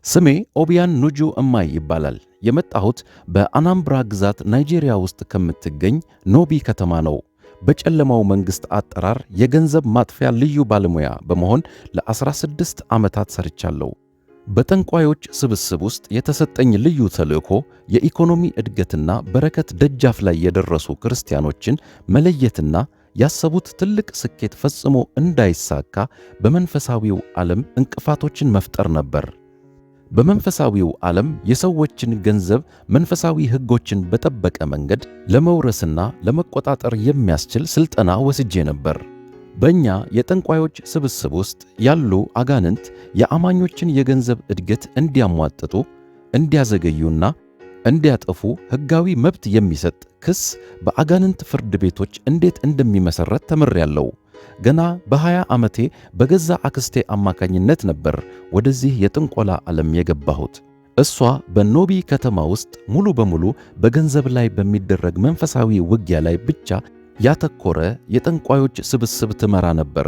ስሜ ኦቢያን ኑጁ እማይ ይባላል። የመጣሁት በአናምብራ ግዛት ናይጄሪያ ውስጥ ከምትገኝ ኖቢ ከተማ ነው። በጨለማው መንግሥት አጠራር የገንዘብ ማጥፊያ ልዩ ባለሙያ በመሆን ለ16 ዓመታት ሰርቻለሁ። በጠንቋዮች ስብስብ ውስጥ የተሰጠኝ ልዩ ተልእኮ የኢኮኖሚ እድገትና በረከት ደጃፍ ላይ የደረሱ ክርስቲያኖችን መለየትና ያሰቡት ትልቅ ስኬት ፈጽሞ እንዳይሳካ በመንፈሳዊው ዓለም እንቅፋቶችን መፍጠር ነበር። በመንፈሳዊው ዓለም የሰዎችን ገንዘብ መንፈሳዊ ሕጎችን በጠበቀ መንገድ ለመውረስና ለመቆጣጠር የሚያስችል ሥልጠና ወስጄ ነበር። በእኛ የጠንቋዮች ስብስብ ውስጥ ያሉ አጋንንት የአማኞችን የገንዘብ እድገት እንዲያሟጥጡ፣ እንዲያዘገዩና እንዲያጠፉ ሕጋዊ መብት የሚሰጥ ክስ በአጋንንት ፍርድ ቤቶች እንዴት እንደሚመሠረት ተምሬያለሁ። ገና በ20 ዓመቴ በገዛ አክስቴ አማካኝነት ነበር ወደዚህ የጥንቆላ ዓለም የገባሁት። እሷ በኖቢ ከተማ ውስጥ ሙሉ በሙሉ በገንዘብ ላይ በሚደረግ መንፈሳዊ ውጊያ ላይ ብቻ ያተኮረ የጠንቋዮች ስብስብ ትመራ ነበር።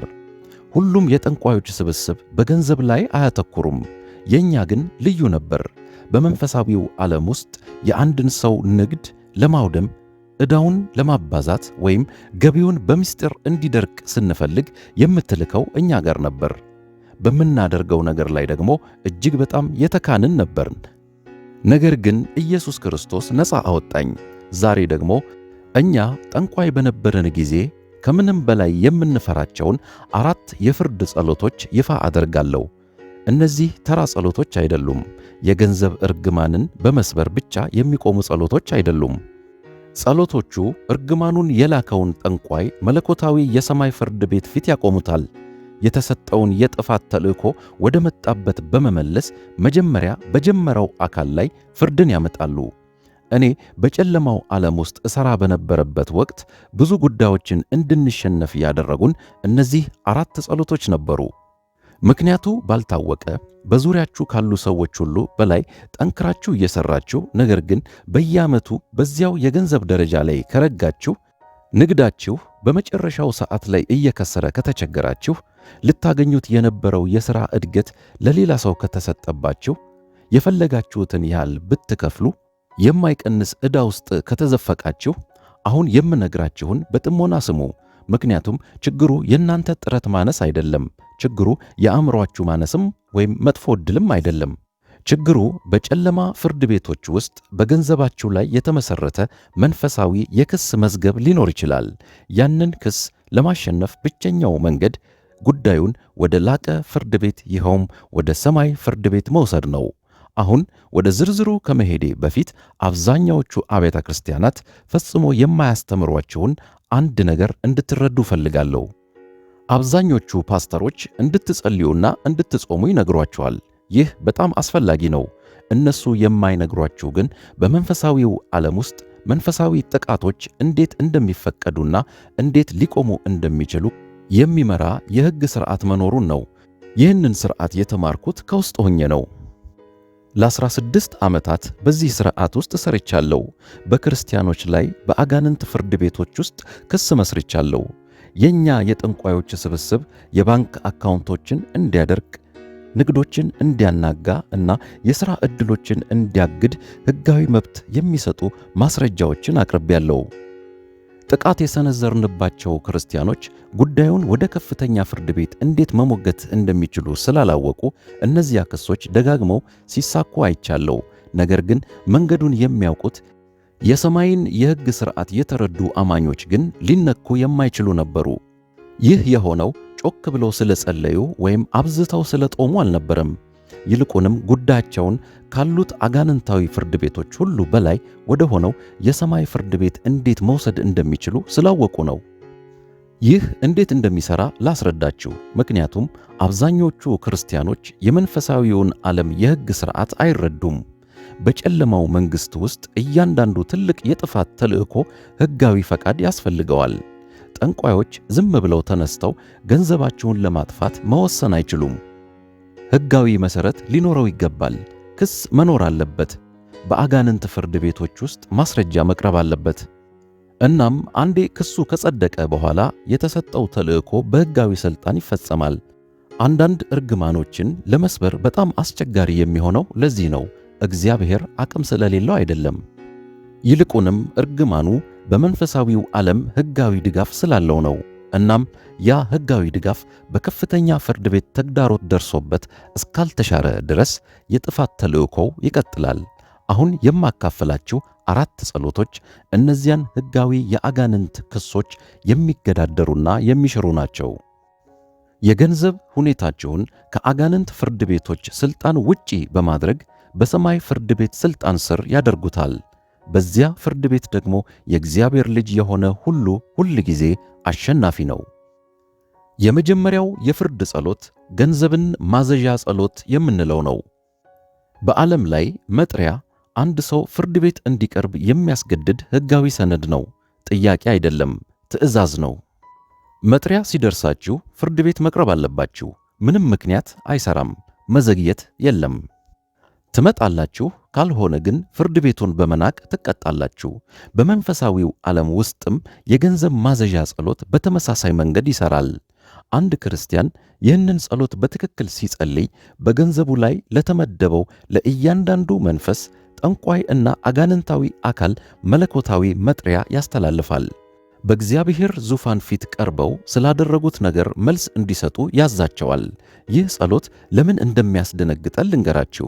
ሁሉም የጠንቋዮች ስብስብ በገንዘብ ላይ አያተኩሩም። የእኛ ግን ልዩ ነበር። በመንፈሳዊው ዓለም ውስጥ የአንድን ሰው ንግድ ለማውደም፣ ዕዳውን ለማባዛት ወይም ገቢውን በምስጢር እንዲደርቅ ስንፈልግ የምትልከው እኛ ጋር ነበር። በምናደርገው ነገር ላይ ደግሞ እጅግ በጣም የተካንን ነበርን። ነገር ግን ኢየሱስ ክርስቶስ ነፃ አወጣኝ። ዛሬ ደግሞ እኛ ጠንቋይ በነበረን ጊዜ ከምንም በላይ የምንፈራቸውን 4 የፍርድ ጸሎቶች ይፋ አደርጋለሁ። እነዚህ ተራ ጸሎቶች አይደሉም። የገንዘብ እርግማንን በመስበር ብቻ የሚቆሙ ጸሎቶች አይደሉም። ጸሎቶቹ እርግማኑን የላከውን ጠንቋይ መለኮታዊ የሰማይ ፍርድ ቤት ፊት ያቆሙታል። የተሰጠውን የጥፋት ተልእኮ ወደ መጣበት በመመለስ መጀመሪያ በጀመረው አካል ላይ ፍርድን ያመጣሉ። እኔ በጨለማው ዓለም ውስጥ እሠራ በነበረበት ወቅት ብዙ ጉዳዮችን እንድንሸነፍ ያደረጉን እነዚህ 4 ጸሎቶች ነበሩ። ምክንያቱ ባልታወቀ በዙሪያችሁ ካሉ ሰዎች ሁሉ በላይ ጠንክራችሁ እየሠራችሁ ነገር ግን በየዓመቱ በዚያው የገንዘብ ደረጃ ላይ ከረጋችሁ፣ ንግዳችሁ በመጨረሻው ሰዓት ላይ እየከሰረ ከተቸገራችሁ፣ ልታገኙት የነበረው የሥራ እድገት ለሌላ ሰው ከተሰጠባችሁ፣ የፈለጋችሁትን ያህል ብትከፍሉ የማይቀንስ ዕዳ ውስጥ ከተዘፈቃችሁ፣ አሁን የምነግራችሁን በጥሞና ስሙ። ምክንያቱም ችግሩ የእናንተ ጥረት ማነስ አይደለም። ችግሩ የአእምሮአችሁ ማነስም ወይም መጥፎ ዕድልም አይደለም። ችግሩ በጨለማ ፍርድ ቤቶች ውስጥ በገንዘባችሁ ላይ የተመሠረተ መንፈሳዊ የክስ መዝገብ ሊኖር ይችላል። ያንን ክስ ለማሸነፍ ብቸኛው መንገድ ጉዳዩን ወደ ላቀ ፍርድ ቤት ይኸውም ወደ ሰማይ ፍርድ ቤት መውሰድ ነው። አሁን ወደ ዝርዝሩ ከመሄዴ በፊት አብዛኛዎቹ አብያተ ክርስቲያናት ፈጽሞ የማያስተምሯችሁን አንድ ነገር እንድትረዱ ፈልጋለሁ። አብዛኞቹ ፓስተሮች እንድትጸልዩና እንድትጾሙ ይነግሯችኋል። ይህ በጣም አስፈላጊ ነው። እነሱ የማይነግሯችሁ ግን በመንፈሳዊው ዓለም ውስጥ መንፈሳዊ ጥቃቶች እንዴት እንደሚፈቀዱና እንዴት ሊቆሙ እንደሚችሉ የሚመራ የሕግ ሥርዓት መኖሩን ነው። ይህንን ሥርዓት የተማርኩት ከውስጥ ሆኜ ነው። ለ16 ዓመታት በዚህ ሥርዓት ውስጥ ሰርቻለሁ። በክርስቲያኖች ላይ በአጋንንት ፍርድ ቤቶች ውስጥ ክስ መስርቻለሁ። የኛ የጠንቋዮች ስብስብ የባንክ አካውንቶችን እንዲያደርቅ፣ ንግዶችን እንዲያናጋ እና የሥራ ዕድሎችን እንዲያግድ ሕጋዊ መብት የሚሰጡ ማስረጃዎችን አቅርቤያለሁ። ጥቃት የሰነዘርንባቸው ክርስቲያኖች ጉዳዩን ወደ ከፍተኛ ፍርድ ቤት እንዴት መሞገት እንደሚችሉ ስላላወቁ እነዚያ ክሶች ደጋግመው ሲሳኩ አይቻለሁ። ነገር ግን መንገዱን የሚያውቁት የሰማይን የሕግ ሥርዓት የተረዱ አማኞች ግን ሊነኩ የማይችሉ ነበሩ። ይህ የሆነው ጮክ ብለው ስለጸለዩ ወይም አብዝተው ስለጦሙ አልነበረም። ይልቁንም ጉዳያቸውን ካሉት አጋንንታዊ ፍርድ ቤቶች ሁሉ በላይ ወደ ሆነው የሰማይ ፍርድ ቤት እንዴት መውሰድ እንደሚችሉ ስላወቁ ነው። ይህ እንዴት እንደሚሠራ ላስረዳችሁ። ምክንያቱም አብዛኞቹ ክርስቲያኖች የመንፈሳዊውን ዓለም የሕግ ሥርዓት አይረዱም። በጨለማው መንግሥት ውስጥ እያንዳንዱ ትልቅ የጥፋት ተልእኮ ሕጋዊ ፈቃድ ያስፈልገዋል። ጠንቋዮች ዝም ብለው ተነስተው ገንዘባችሁን ለማጥፋት መወሰን አይችሉም። ሕጋዊ መሠረት ሊኖረው ይገባል። ክስ መኖር አለበት። በአጋንንት ፍርድ ቤቶች ውስጥ ማስረጃ መቅረብ አለበት። እናም አንዴ ክሱ ከጸደቀ በኋላ የተሰጠው ተልእኮ በሕጋዊ ሥልጣን ይፈጸማል። አንዳንድ እርግማኖችን ለመስበር በጣም አስቸጋሪ የሚሆነው ለዚህ ነው። እግዚአብሔር አቅም ስለሌለው አይደለም። ይልቁንም እርግማኑ በመንፈሳዊው ዓለም ሕጋዊ ድጋፍ ስላለው ነው። እናም ያ ሕጋዊ ድጋፍ በከፍተኛ ፍርድ ቤት ተግዳሮት ደርሶበት እስካልተሻረ ድረስ የጥፋት ተልእኮው ይቀጥላል። አሁን የማካፈላችሁ 4 ጸሎቶች እነዚያን ሕጋዊ የአጋንንት ክሶች የሚገዳደሩና የሚሽሩ ናቸው። የገንዘብ ሁኔታችሁን ከአጋንንት ፍርድ ቤቶች ሥልጣን ውጪ በማድረግ በሰማይ ፍርድ ቤት ሥልጣን ስር ያደርጉታል። በዚያ ፍርድ ቤት ደግሞ የእግዚአብሔር ልጅ የሆነ ሁሉ ሁል ጊዜ አሸናፊ ነው። የመጀመሪያው የፍርድ ጸሎት ገንዘብን ማዘዣ ጸሎት የምንለው ነው። በዓለም ላይ መጥሪያ አንድ ሰው ፍርድ ቤት እንዲቀርብ የሚያስገድድ ሕጋዊ ሰነድ ነው። ጥያቄ አይደለም፣ ትዕዛዝ ነው። መጥሪያ ሲደርሳችሁ ፍርድ ቤት መቅረብ አለባችሁ። ምንም ምክንያት አይሰራም። መዘግየት የለም። ትመጣላችሁ። ካልሆነ ግን ፍርድ ቤቱን በመናቅ ትቀጣላችሁ። በመንፈሳዊው ዓለም ውስጥም የገንዘብ ማዘዣ ጸሎት በተመሳሳይ መንገድ ይሰራል። አንድ ክርስቲያን ይህንን ጸሎት በትክክል ሲጸልይ በገንዘቡ ላይ ለተመደበው ለእያንዳንዱ መንፈስ፣ ጠንቋይ እና አጋንንታዊ አካል መለኮታዊ መጥሪያ ያስተላልፋል። በእግዚአብሔር ዙፋን ፊት ቀርበው ስላደረጉት ነገር መልስ እንዲሰጡ ያዛቸዋል። ይህ ጸሎት ለምን እንደሚያስደነግጠን ልንገራችሁ።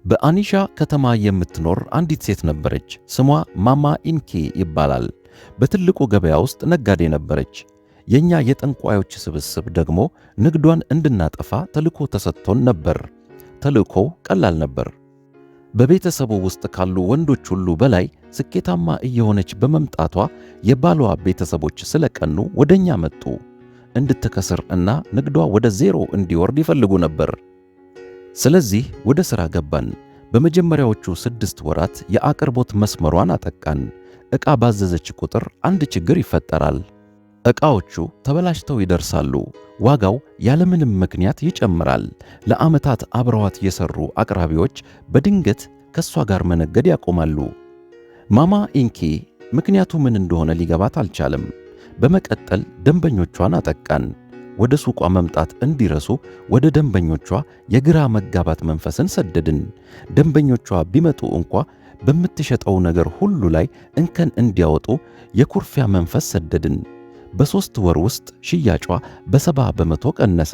በአኒሻ ከተማ የምትኖር አንዲት ሴት ነበረች። ስሟ ማማ ኢንኬ ይባላል። በትልቁ ገበያ ውስጥ ነጋዴ ነበረች። የኛ የጠንቋዮች ስብስብ ደግሞ ንግዷን እንድናጠፋ ተልእኮ ተሰጥቶን ነበር። ተልእኮው ቀላል ነበር። በቤተሰቡ ውስጥ ካሉ ወንዶች ሁሉ በላይ ስኬታማ እየሆነች በመምጣቷ የባሏ ቤተሰቦች ስለቀኑ ወደኛ መጡ። እንድትከስር እና ንግዷ ወደ ዜሮ እንዲወርድ ይፈልጉ ነበር። ስለዚህ ወደ ሥራ ገባን። በመጀመሪያዎቹ 6 ወራት የአቅርቦት መስመሯን አጠቃን። ዕቃ ባዘዘች ቁጥር አንድ ችግር ይፈጠራል። ዕቃዎቹ ተበላሽተው ይደርሳሉ። ዋጋው ያለምንም ምክንያት ይጨምራል። ለዓመታት አብረዋት የሰሩ አቅራቢዎች በድንገት ከሷ ጋር መነገድ ያቆማሉ። ማማ ኢንኬ ምክንያቱ ምን እንደሆነ ሊገባት አልቻለም። በመቀጠል ደንበኞቿን አጠቃን። ወደ ሱቋ መምጣት እንዲረሱ ወደ ደንበኞቿ የግራ መጋባት መንፈስን ሰደድን። ደንበኞቿ ቢመጡ እንኳ በምትሸጠው ነገር ሁሉ ላይ እንከን እንዲያወጡ የኩርፊያ መንፈስ ሰደድን። በ3 ወር ውስጥ ሽያጯ በ70 በመቶ ቀነሰ።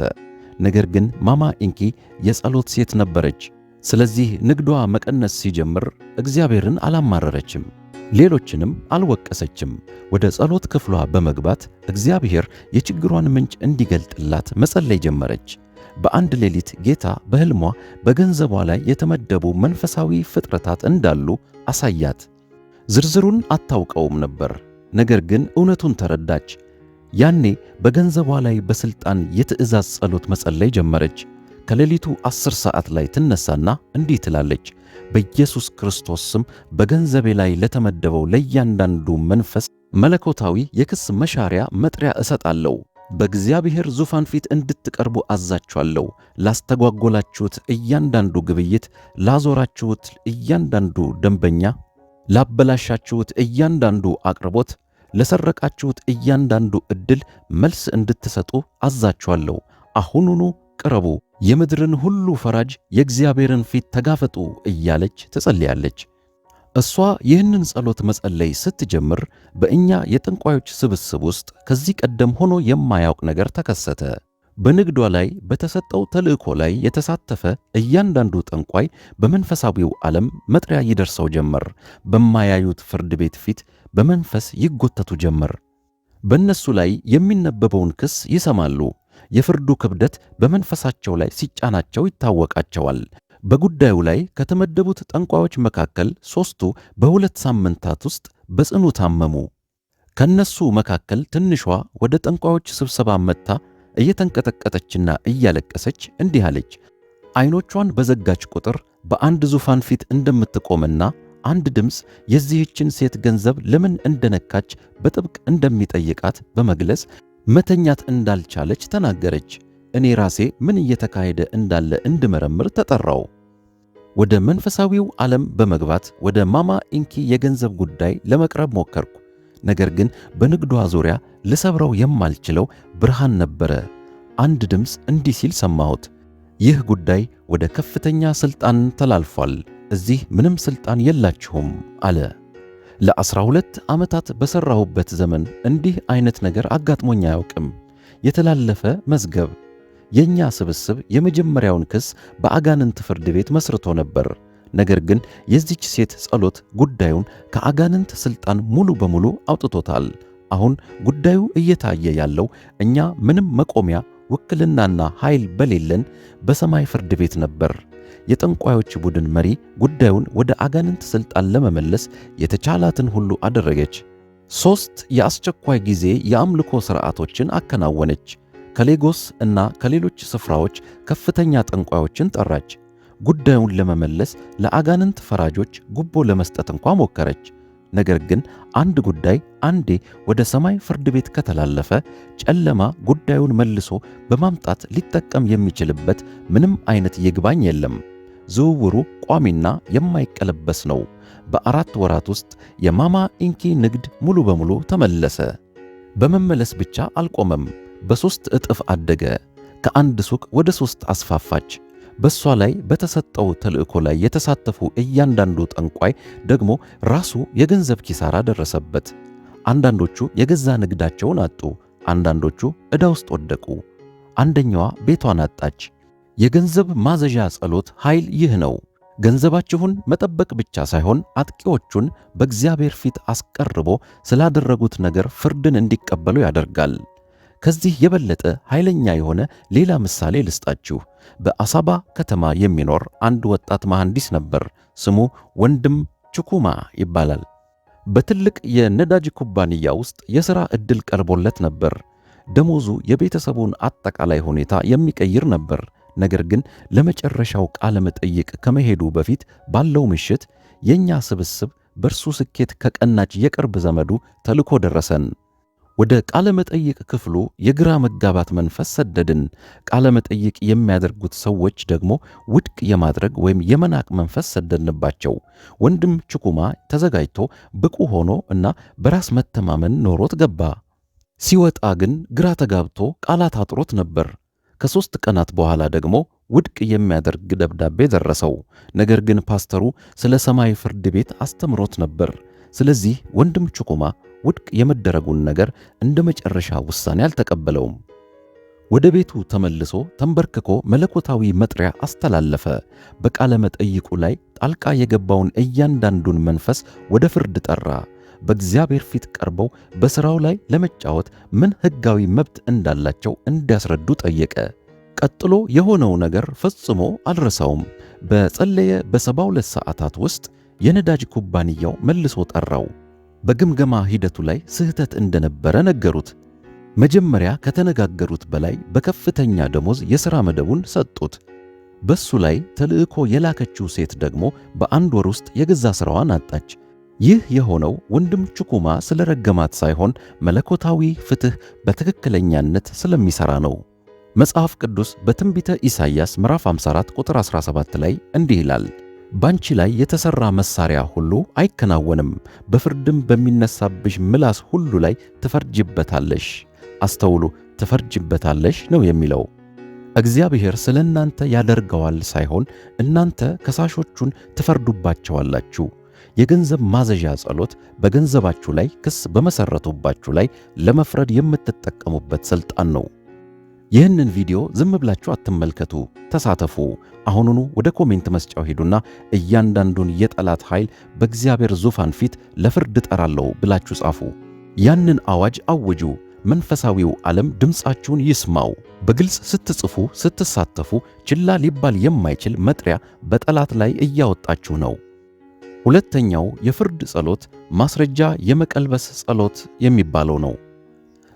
ነገር ግን ማማ ኢንኪ የጸሎት ሴት ነበረች። ስለዚህ ንግዷ መቀነስ ሲጀምር እግዚአብሔርን አላማረረችም፣ ሌሎችንም አልወቀሰችም። ወደ ጸሎት ክፍሏ በመግባት እግዚአብሔር የችግሯን ምንጭ እንዲገልጥላት መጸለይ ጀመረች። በአንድ ሌሊት ጌታ በሕልሟ በገንዘቧ ላይ የተመደቡ መንፈሳዊ ፍጥረታት እንዳሉ አሳያት። ዝርዝሩን አታውቀውም ነበር፣ ነገር ግን እውነቱን ተረዳች። ያኔ በገንዘቧ ላይ በሥልጣን የትእዛዝ ጸሎት መጸለይ ጀመረች። ከሌሊቱ 10 ሰዓት ላይ ትነሳና እንዲህ ትላለች: በኢየሱስ ክርስቶስ ስም በገንዘቤ ላይ ለተመደበው ለእያንዳንዱ መንፈስ መለኮታዊ የክስ መሻሪያ መጥሪያ እሰጣለሁ። በእግዚአብሔር ዙፋን ፊት እንድትቀርቡ አዛችኋለሁ። ላስተጓጎላችሁት እያንዳንዱ ግብይት፣ ላዞራችሁት እያንዳንዱ ደንበኛ፣ ላበላሻችሁት እያንዳንዱ አቅርቦት፣ ለሰረቃችሁት እያንዳንዱ ዕድል መልስ እንድትሰጡ አዛችኋለሁ። አሁኑኑ ቅረቡ፣ የምድርን ሁሉ ፈራጅ የእግዚአብሔርን ፊት ተጋፈጡ እያለች ትጸልያለች። እሷ ይህንን ጸሎት መጸለይ ስትጀምር በእኛ የጠንቋዮች ስብስብ ውስጥ ከዚህ ቀደም ሆኖ የማያውቅ ነገር ተከሰተ። በንግዷ ላይ በተሰጠው ተልእኮ ላይ የተሳተፈ እያንዳንዱ ጠንቋይ በመንፈሳዊው ዓለም መጥሪያ ይደርሰው ጀመር። በማያዩት ፍርድ ቤት ፊት በመንፈስ ይጎተቱ ጀመር። በእነሱ ላይ የሚነበበውን ክስ ይሰማሉ። የፍርዱ ክብደት በመንፈሳቸው ላይ ሲጫናቸው ይታወቃቸዋል። በጉዳዩ ላይ ከተመደቡት ጠንቋዮች መካከል 3ቱ በ2 ሳምንታት ውስጥ በጽኑ ታመሙ። ከነሱ መካከል ትንሿ ወደ ጠንቋዮች ስብሰባ መጥታ እየተንቀጠቀጠችና እያለቀሰች እንዲህ አለች: ዓይኖቿን በዘጋች ቁጥር በአንድ ዙፋን ፊት እንደምትቆምና አንድ ድምፅ የዚህችን ሴት ገንዘብ ለምን እንደነካች በጥብቅ እንደሚጠይቃት በመግለጽ መተኛት እንዳልቻለች ተናገረች። እኔ ራሴ ምን እየተካሄደ እንዳለ እንድመረምር ተጠራው። ወደ መንፈሳዊው ዓለም በመግባት ወደ ማማ ኢንኪ የገንዘብ ጉዳይ ለመቅረብ ሞከርኩ። ነገር ግን በንግዷ ዙሪያ ልሰብረው የማልችለው ብርሃን ነበረ። አንድ ድምፅ እንዲህ ሲል ሰማሁት፣ ይህ ጉዳይ ወደ ከፍተኛ ሥልጣን ተላልፏል፣ እዚህ ምንም ሥልጣን የላችሁም አለ። ለ12 ዓመታት በሠራሁበት ዘመን እንዲህ አይነት ነገር አጋጥሞኝ አያውቅም። የተላለፈ መዝገብ። የእኛ ስብስብ የመጀመሪያውን ክስ በአጋንንት ፍርድ ቤት መስርቶ ነበር። ነገር ግን የዚች ሴት ጸሎት ጉዳዩን ከአጋንንት ሥልጣን ሙሉ በሙሉ አውጥቶታል። አሁን ጉዳዩ እየታየ ያለው እኛ ምንም መቆሚያ ውክልናና ኃይል በሌለን በሰማይ ፍርድ ቤት ነበር። የጠንቋዮች ቡድን መሪ ጉዳዩን ወደ አጋንንት ሥልጣን ለመመለስ የተቻላትን ሁሉ አደረገች። 3 የአስቸኳይ ጊዜ የአምልኮ ሥርዓቶችን አከናወነች። ከሌጎስ እና ከሌሎች ስፍራዎች ከፍተኛ ጠንቋዮችን ጠራች። ጉዳዩን ለመመለስ ለአጋንንት ፈራጆች ጉቦ ለመስጠት እንኳ ሞከረች። ነገር ግን አንድ ጉዳይ አንዴ ወደ ሰማይ ፍርድ ቤት ከተላለፈ ጨለማ ጉዳዩን መልሶ በማምጣት ሊጠቀም የሚችልበት ምንም አይነት ይግባኝ የለም። ዝውውሩ ቋሚና የማይቀለበስ ነው። በ4 ወራት ውስጥ የማማ ኢንኪ ንግድ ሙሉ በሙሉ ተመለሰ። በመመለስ ብቻ አልቆመም፣ በ3 እጥፍ አደገ። ከአንድ ሱቅ ወደ 3 አስፋፋች። በሷ ላይ በተሰጠው ተልእኮ ላይ የተሳተፉ እያንዳንዱ ጠንቋይ ደግሞ ራሱ የገንዘብ ኪሳራ ደረሰበት። አንዳንዶቹ የገዛ ንግዳቸውን አጡ፣ አንዳንዶቹ ዕዳ ውስጥ ወደቁ። አንደኛዋ ቤቷን አጣች። የገንዘብ ማዘዣ ጸሎት ኃይል ይህ ነው። ገንዘባችሁን መጠበቅ ብቻ ሳይሆን አጥቂዎቹን በእግዚአብሔር ፊት አስቀርቦ ስላደረጉት ነገር ፍርድን እንዲቀበሉ ያደርጋል። ከዚህ የበለጠ ኃይለኛ የሆነ ሌላ ምሳሌ ልስጣችሁ። በአሳባ ከተማ የሚኖር አንድ ወጣት መሐንዲስ ነበር። ስሙ ወንድም ቹኩማ ይባላል። በትልቅ የነዳጅ ኩባንያ ውስጥ የሥራ ዕድል ቀርቦለት ነበር። ደሞዙ የቤተሰቡን አጠቃላይ ሁኔታ የሚቀይር ነበር። ነገር ግን ለመጨረሻው ቃለ መጠይቅ ከመሄዱ በፊት ባለው ምሽት የኛ ስብስብ በእርሱ ስኬት ከቀናች የቅርብ ዘመዱ ተልኮ ደረሰን። ወደ ቃለ መጠይቅ ክፍሉ የግራ መጋባት መንፈስ ሰደድን። ቃለ መጠይቅ የሚያደርጉት ሰዎች ደግሞ ውድቅ የማድረግ ወይም የመናቅ መንፈስ ሰደድንባቸው። ወንድም ቹኩማ ተዘጋጅቶ ብቁ ሆኖ እና በራስ መተማመን ኖሮት ገባ። ሲወጣ ግን ግራ ተጋብቶ ቃላት አጥሮት ነበር። ከ3 ቀናት በኋላ ደግሞ ውድቅ የሚያደርግ ደብዳቤ ደረሰው። ነገር ግን ፓስተሩ ስለ ሰማይ ፍርድ ቤት አስተምሮት ነበር። ስለዚህ ወንድም ቹኩማ ውድቅ የመደረጉን ነገር እንደ መጨረሻ ውሳኔ አልተቀበለውም። ወደ ቤቱ ተመልሶ ተንበርክኮ መለኮታዊ መጥሪያ አስተላለፈ። በቃለ መጠይቁ ላይ ጣልቃ የገባውን እያንዳንዱን መንፈስ ወደ ፍርድ ጠራ። በእግዚአብሔር ፊት ቀርበው በሥራው ላይ ለመጫወት ምን ሕጋዊ መብት እንዳላቸው እንዲያስረዱ ጠየቀ። ቀጥሎ የሆነው ነገር ፈጽሞ አልረሳውም። በጸለየ በ72 ሰዓታት ውስጥ የነዳጅ ኩባንያው መልሶ ጠራው። በግምገማ ሂደቱ ላይ ስህተት እንደነበረ ነገሩት። መጀመሪያ ከተነጋገሩት በላይ በከፍተኛ ደሞዝ የሥራ መደቡን ሰጡት። በሱ ላይ ተልእኮ የላከችው ሴት ደግሞ በአንድ ወር ውስጥ የገዛ ሥራዋን አጣች። ይህ የሆነው ወንድም ቹኩማ ስለረገማት ሳይሆን መለኮታዊ ፍትሕ በትክክለኛነት ስለሚሠራ ነው። መጽሐፍ ቅዱስ በትንቢተ ኢሳይያስ ምዕራፍ 54 ቁጥር 17 ላይ እንዲህ ይላል፣ ባንቺ ላይ የተሠራ መሣሪያ ሁሉ አይከናወንም፣ በፍርድም በሚነሳብሽ ምላስ ሁሉ ላይ ትፈርጅበታለሽ። አስተውሉ፣ ትፈርጅበታለሽ ነው የሚለው። እግዚአብሔር ስለ እናንተ ያደርገዋል ሳይሆን እናንተ ከሳሾቹን ትፈርዱባቸዋላችሁ። የገንዘብ ማዘዣ ጸሎት በገንዘባችሁ ላይ ክስ በመሠረቱባችሁ ላይ ለመፍረድ የምትጠቀሙበት ሥልጣን ነው። ይህንን ቪዲዮ ዝም ብላችሁ አትመልከቱ፣ ተሳተፉ። አሁኑኑ ወደ ኮሜንት መስጫው ሄዱና እያንዳንዱን የጠላት ኃይል በእግዚአብሔር ዙፋን ፊት ለፍርድ እጠራለሁ ብላችሁ ጻፉ። ያንን አዋጅ አውጁ። መንፈሳዊው ዓለም ድምፃችሁን ይስማው። በግልጽ ስትጽፉ፣ ስትሳተፉ ችላ ሊባል የማይችል መጥሪያ በጠላት ላይ እያወጣችሁ ነው። ሁለተኛው የፍርድ ጸሎት ማስረጃ የመቀልበስ ጸሎት የሚባለው ነው።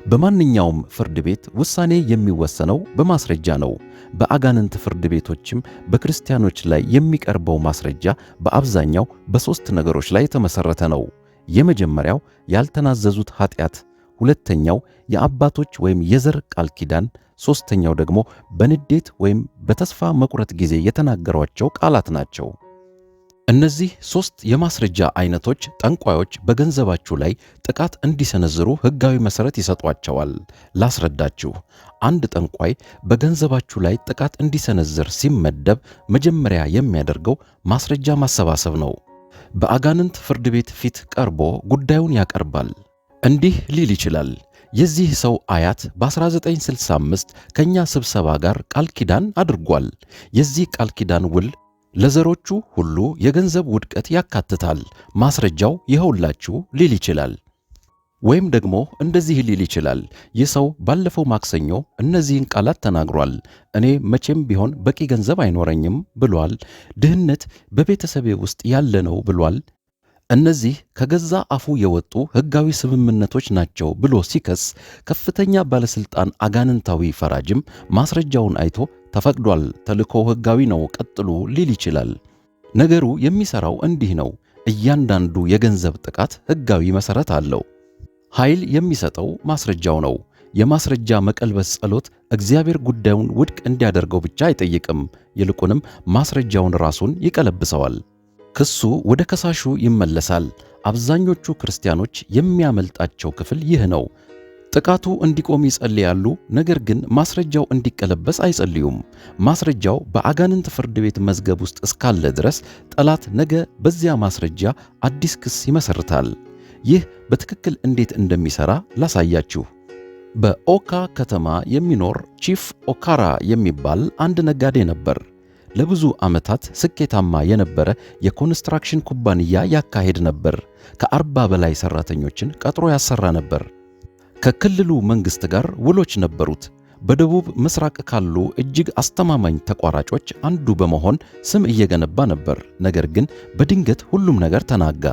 በማንኛውም ፍርድ ቤት ውሳኔ የሚወሰነው በማስረጃ ነው። በአጋንንት ፍርድ ቤቶችም በክርስቲያኖች ላይ የሚቀርበው ማስረጃ በአብዛኛው በ3 ነገሮች ላይ የተመሠረተ ነው። የመጀመሪያው ያልተናዘዙት ኃጢአት፣ ሁለተኛው የአባቶች ወይም የዘር ቃል ኪዳን፣ ሦስተኛው ደግሞ በንዴት ወይም በተስፋ መቁረጥ ጊዜ የተናገሯቸው ቃላት ናቸው። እነዚህ ሦስት የማስረጃ አይነቶች ጠንቋዮች በገንዘባችሁ ላይ ጥቃት እንዲሰነዝሩ ሕጋዊ መሠረት ይሰጧቸዋል። ላስረዳችሁ። አንድ ጠንቋይ በገንዘባችሁ ላይ ጥቃት እንዲሰነዝር ሲመደብ መጀመሪያ የሚያደርገው ማስረጃ ማሰባሰብ ነው። በአጋንንት ፍርድ ቤት ፊት ቀርቦ ጉዳዩን ያቀርባል። እንዲህ ሊል ይችላል። የዚህ ሰው አያት በ1965 ከኛ ስብሰባ ጋር ቃል ኪዳን አድርጓል። የዚህ ቃል ኪዳን ውል ለዘሮቹ ሁሉ የገንዘብ ውድቀት ያካትታል። ማስረጃው ይኸውላችሁ ሊል ይችላል። ወይም ደግሞ እንደዚህ ሊል ይችላል። ይህ ሰው ባለፈው ማክሰኞ እነዚህን ቃላት ተናግሯል። እኔ መቼም ቢሆን በቂ ገንዘብ አይኖረኝም ብሏል። ድህነት በቤተሰቤ ውስጥ ያለ ነው ብሏል። እነዚህ ከገዛ አፉ የወጡ ሕጋዊ ስምምነቶች ናቸው ብሎ ሲከስ ከፍተኛ ባለሥልጣን አጋንንታዊ ፈራጅም ማስረጃውን አይቶ ተፈቅዷል፣ ተልእኮው ሕጋዊ ነው፣ ቀጥሉ ሊል ይችላል። ነገሩ የሚሠራው እንዲህ ነው። እያንዳንዱ የገንዘብ ጥቃት ሕጋዊ መሠረት አለው። ኃይል የሚሰጠው ማስረጃው ነው። የማስረጃ መቀልበስ ጸሎት እግዚአብሔር ጉዳዩን ውድቅ እንዲያደርገው ብቻ አይጠይቅም፣ ይልቁንም ማስረጃውን ራሱን ይቀለብሰዋል። ክሱ ወደ ከሳሹ ይመለሳል። አብዛኞቹ ክርስቲያኖች የሚያመልጣቸው ክፍል ይህ ነው። ጥቃቱ እንዲቆም ይጸልያሉ፣ ነገር ግን ማስረጃው እንዲቀለበስ አይጸልዩም። ማስረጃው በአጋንንት ፍርድ ቤት መዝገብ ውስጥ እስካለ ድረስ ጠላት ነገ በዚያ ማስረጃ አዲስ ክስ ይመሰርታል። ይህ በትክክል እንዴት እንደሚሠራ ላሳያችሁ። በኦካ ከተማ የሚኖር ቺፍ ኦካራ የሚባል አንድ ነጋዴ ነበር። ለብዙ ዓመታት ስኬታማ የነበረ የኮንስትራክሽን ኩባንያ ያካሄድ ነበር። ከ40 በላይ ሠራተኞችን ቀጥሮ ያሰራ ነበር። ከክልሉ መንግሥት ጋር ውሎች ነበሩት። በደቡብ ምስራቅ ካሉ እጅግ አስተማማኝ ተቋራጮች አንዱ በመሆን ስም እየገነባ ነበር። ነገር ግን በድንገት ሁሉም ነገር ተናጋ።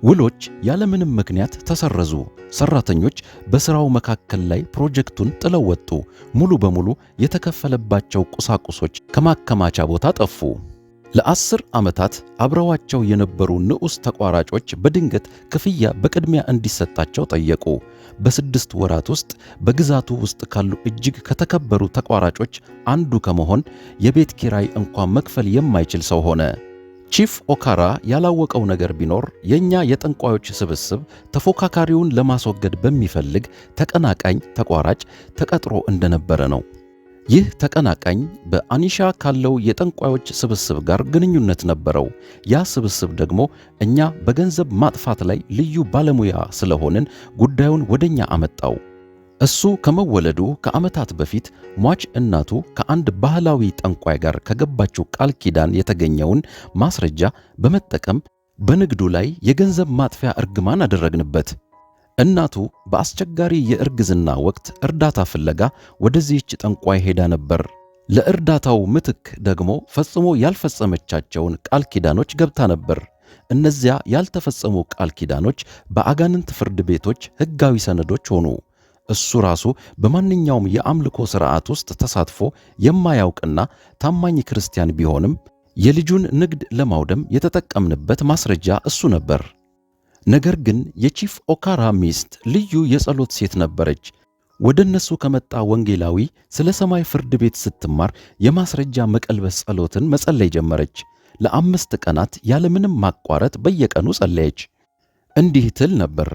ውሎች ያለምንም ምክንያት ተሰረዙ። ሠራተኞች በሥራው መካከል ላይ ፕሮጀክቱን ጥለው ወጡ። ሙሉ በሙሉ የተከፈለባቸው ቁሳቁሶች ከማከማቻ ቦታ ጠፉ። ለ10 ዓመታት አብረዋቸው የነበሩ ንዑስ ተቋራጮች በድንገት ክፍያ በቅድሚያ እንዲሰጣቸው ጠየቁ። በ6 ወራት ውስጥ በግዛቱ ውስጥ ካሉ እጅግ ከተከበሩ ተቋራጮች አንዱ ከመሆን የቤት ኪራይ እንኳን መክፈል የማይችል ሰው ሆነ። ቺፍ ኦካራ ያላወቀው ነገር ቢኖር የኛ የጠንቋዮች ስብስብ ተፎካካሪውን ለማስወገድ በሚፈልግ ተቀናቃኝ ተቋራጭ ተቀጥሮ እንደነበረ ነው። ይህ ተቀናቃኝ በአኒሻ ካለው የጠንቋዮች ስብስብ ጋር ግንኙነት ነበረው። ያ ስብስብ ደግሞ እኛ በገንዘብ ማጥፋት ላይ ልዩ ባለሙያ ስለሆንን ጉዳዩን ወደኛ አመጣው። እሱ ከመወለዱ ከዓመታት በፊት ሟች እናቱ ከአንድ ባህላዊ ጠንቋይ ጋር ከገባችው ቃል ኪዳን የተገኘውን ማስረጃ በመጠቀም በንግዱ ላይ የገንዘብ ማጥፊያ እርግማን አደረግንበት። እናቱ በአስቸጋሪ የእርግዝና ወቅት እርዳታ ፍለጋ ወደዚህች ጠንቋይ ሄዳ ነበር። ለእርዳታው ምትክ ደግሞ ፈጽሞ ያልፈጸመቻቸውን ቃል ኪዳኖች ገብታ ነበር። እነዚያ ያልተፈጸሙ ቃል ኪዳኖች በአጋንንት ፍርድ ቤቶች ሕጋዊ ሰነዶች ሆኑ። እሱ ራሱ በማንኛውም የአምልኮ ሥርዓት ውስጥ ተሳትፎ የማያውቅና ታማኝ ክርስቲያን ቢሆንም የልጁን ንግድ ለማውደም የተጠቀምንበት ማስረጃ እሱ ነበር። ነገር ግን የቺፍ ኦካራ ሚስት ልዩ የጸሎት ሴት ነበረች። ወደ እነሱ ከመጣ ወንጌላዊ ስለ ሰማይ ፍርድ ቤት ስትማር የማስረጃ መቀልበስ ጸሎትን መጸለይ ጀመረች። ለ5 ቀናት ያለምንም ማቋረጥ በየቀኑ ጸለየች። እንዲህ ትል ነበር።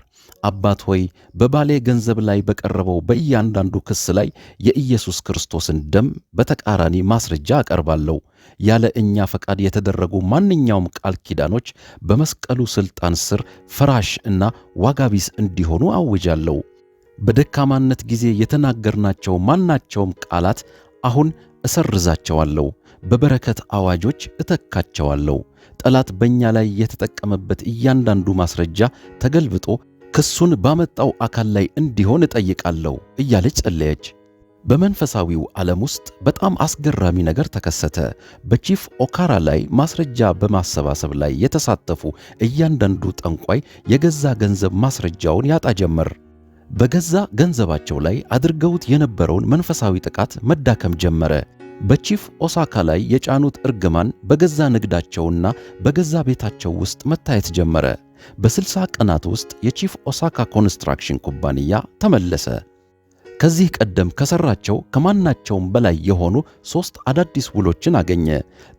አባት ሆይ በባሌ ገንዘብ ላይ በቀረበው በእያንዳንዱ ክስ ላይ የኢየሱስ ክርስቶስን ደም በተቃራኒ ማስረጃ አቀርባለሁ። ያለ እኛ ፈቃድ የተደረጉ ማንኛውም ቃል ኪዳኖች በመስቀሉ ሥልጣን ስር ፍራሽ እና ዋጋቢስ እንዲሆኑ አውጃለሁ። በደካማነት ጊዜ የተናገርናቸው ማናቸውም ቃላት አሁን እሰርዛቸዋለሁ፣ በበረከት አዋጆች እተካቸዋለሁ። ጠላት በእኛ ላይ የተጠቀመበት እያንዳንዱ ማስረጃ ተገልብጦ ክሱን ባመጣው አካል ላይ እንዲሆን እጠይቃለሁ እያለች ጸለየች። በመንፈሳዊው ዓለም ውስጥ በጣም አስገራሚ ነገር ተከሰተ። በቺፍ ኦካራ ላይ ማስረጃ በማሰባሰብ ላይ የተሳተፉ እያንዳንዱ ጠንቋይ የገዛ ገንዘብ ማስረጃውን ያጣ ጀመር። በገዛ ገንዘባቸው ላይ አድርገውት የነበረውን መንፈሳዊ ጥቃት መዳከም ጀመረ። በቺፍ ኦሳካ ላይ የጫኑት እርግማን በገዛ ንግዳቸውና በገዛ ቤታቸው ውስጥ መታየት ጀመረ። በ60 ቀናት ውስጥ የቺፍ ኦሳካ ኮንስትራክሽን ኩባንያ ተመለሰ። ከዚህ ቀደም ከሰራቸው ከማናቸውም በላይ የሆኑ 3 አዳዲስ ውሎችን አገኘ።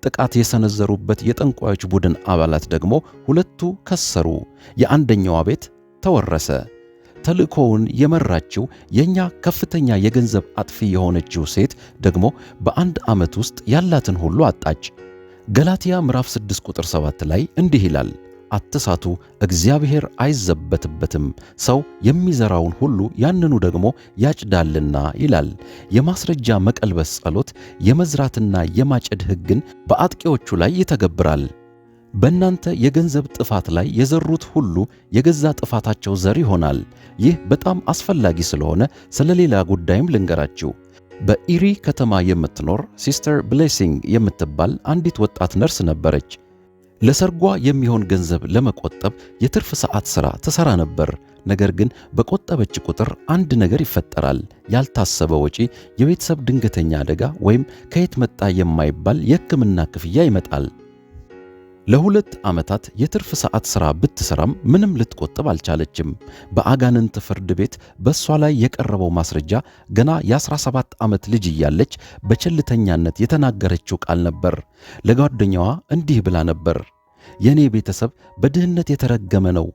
ጥቃት የሰነዘሩበት የጠንቋዮች ቡድን አባላት ደግሞ 2ቱ ከሰሩ። የአንደኛዋ ቤት ተወረሰ። ተልእኮውን የመራችው የኛ ከፍተኛ የገንዘብ አጥፊ የሆነችው ሴት ደግሞ በአንድ ዓመት ውስጥ ያላትን ሁሉ አጣች። ገላትያ ምዕራፍ 6 ቁጥር 7 ላይ እንዲህ ይላል፣ አትሳቱ፣ እግዚአብሔር አይዘበትበትም፣ ሰው የሚዘራውን ሁሉ ያንኑ ደግሞ ያጭዳልና ይላል። የማስረጃ መቀልበስ ጸሎት የመዝራትና የማጨድ ሕግን በአጥቂዎቹ ላይ ይተገብራል። በእናንተ የገንዘብ ጥፋት ላይ የዘሩት ሁሉ የገዛ ጥፋታቸው ዘር ይሆናል። ይህ በጣም አስፈላጊ ስለሆነ ስለ ሌላ ጉዳይም ልንገራችሁ። በኢሪ ከተማ የምትኖር ሲስተር ብሌሲንግ የምትባል አንዲት ወጣት ነርስ ነበረች። ለሰርጓ የሚሆን ገንዘብ ለመቆጠብ የትርፍ ሰዓት ሥራ ትሠራ ነበር። ነገር ግን በቆጠበች ቁጥር አንድ ነገር ይፈጠራል። ያልታሰበ ወጪ፣ የቤተሰብ ድንገተኛ አደጋ ወይም ከየት መጣ የማይባል የሕክምና ክፍያ ይመጣል። ለ2 ዓመታት የትርፍ ሰዓት ሥራ ብትሰራም ምንም ልትቆጥብ አልቻለችም። በአጋንንት ፍርድ ቤት በእሷ ላይ የቀረበው ማስረጃ ገና የ17 ዓመት ልጅ እያለች በቸልተኛነት የተናገረችው ቃል ነበር። ለጓደኛዋ እንዲህ ብላ ነበር፣ የኔ ቤተሰብ በድህነት የተረገመ ነው፣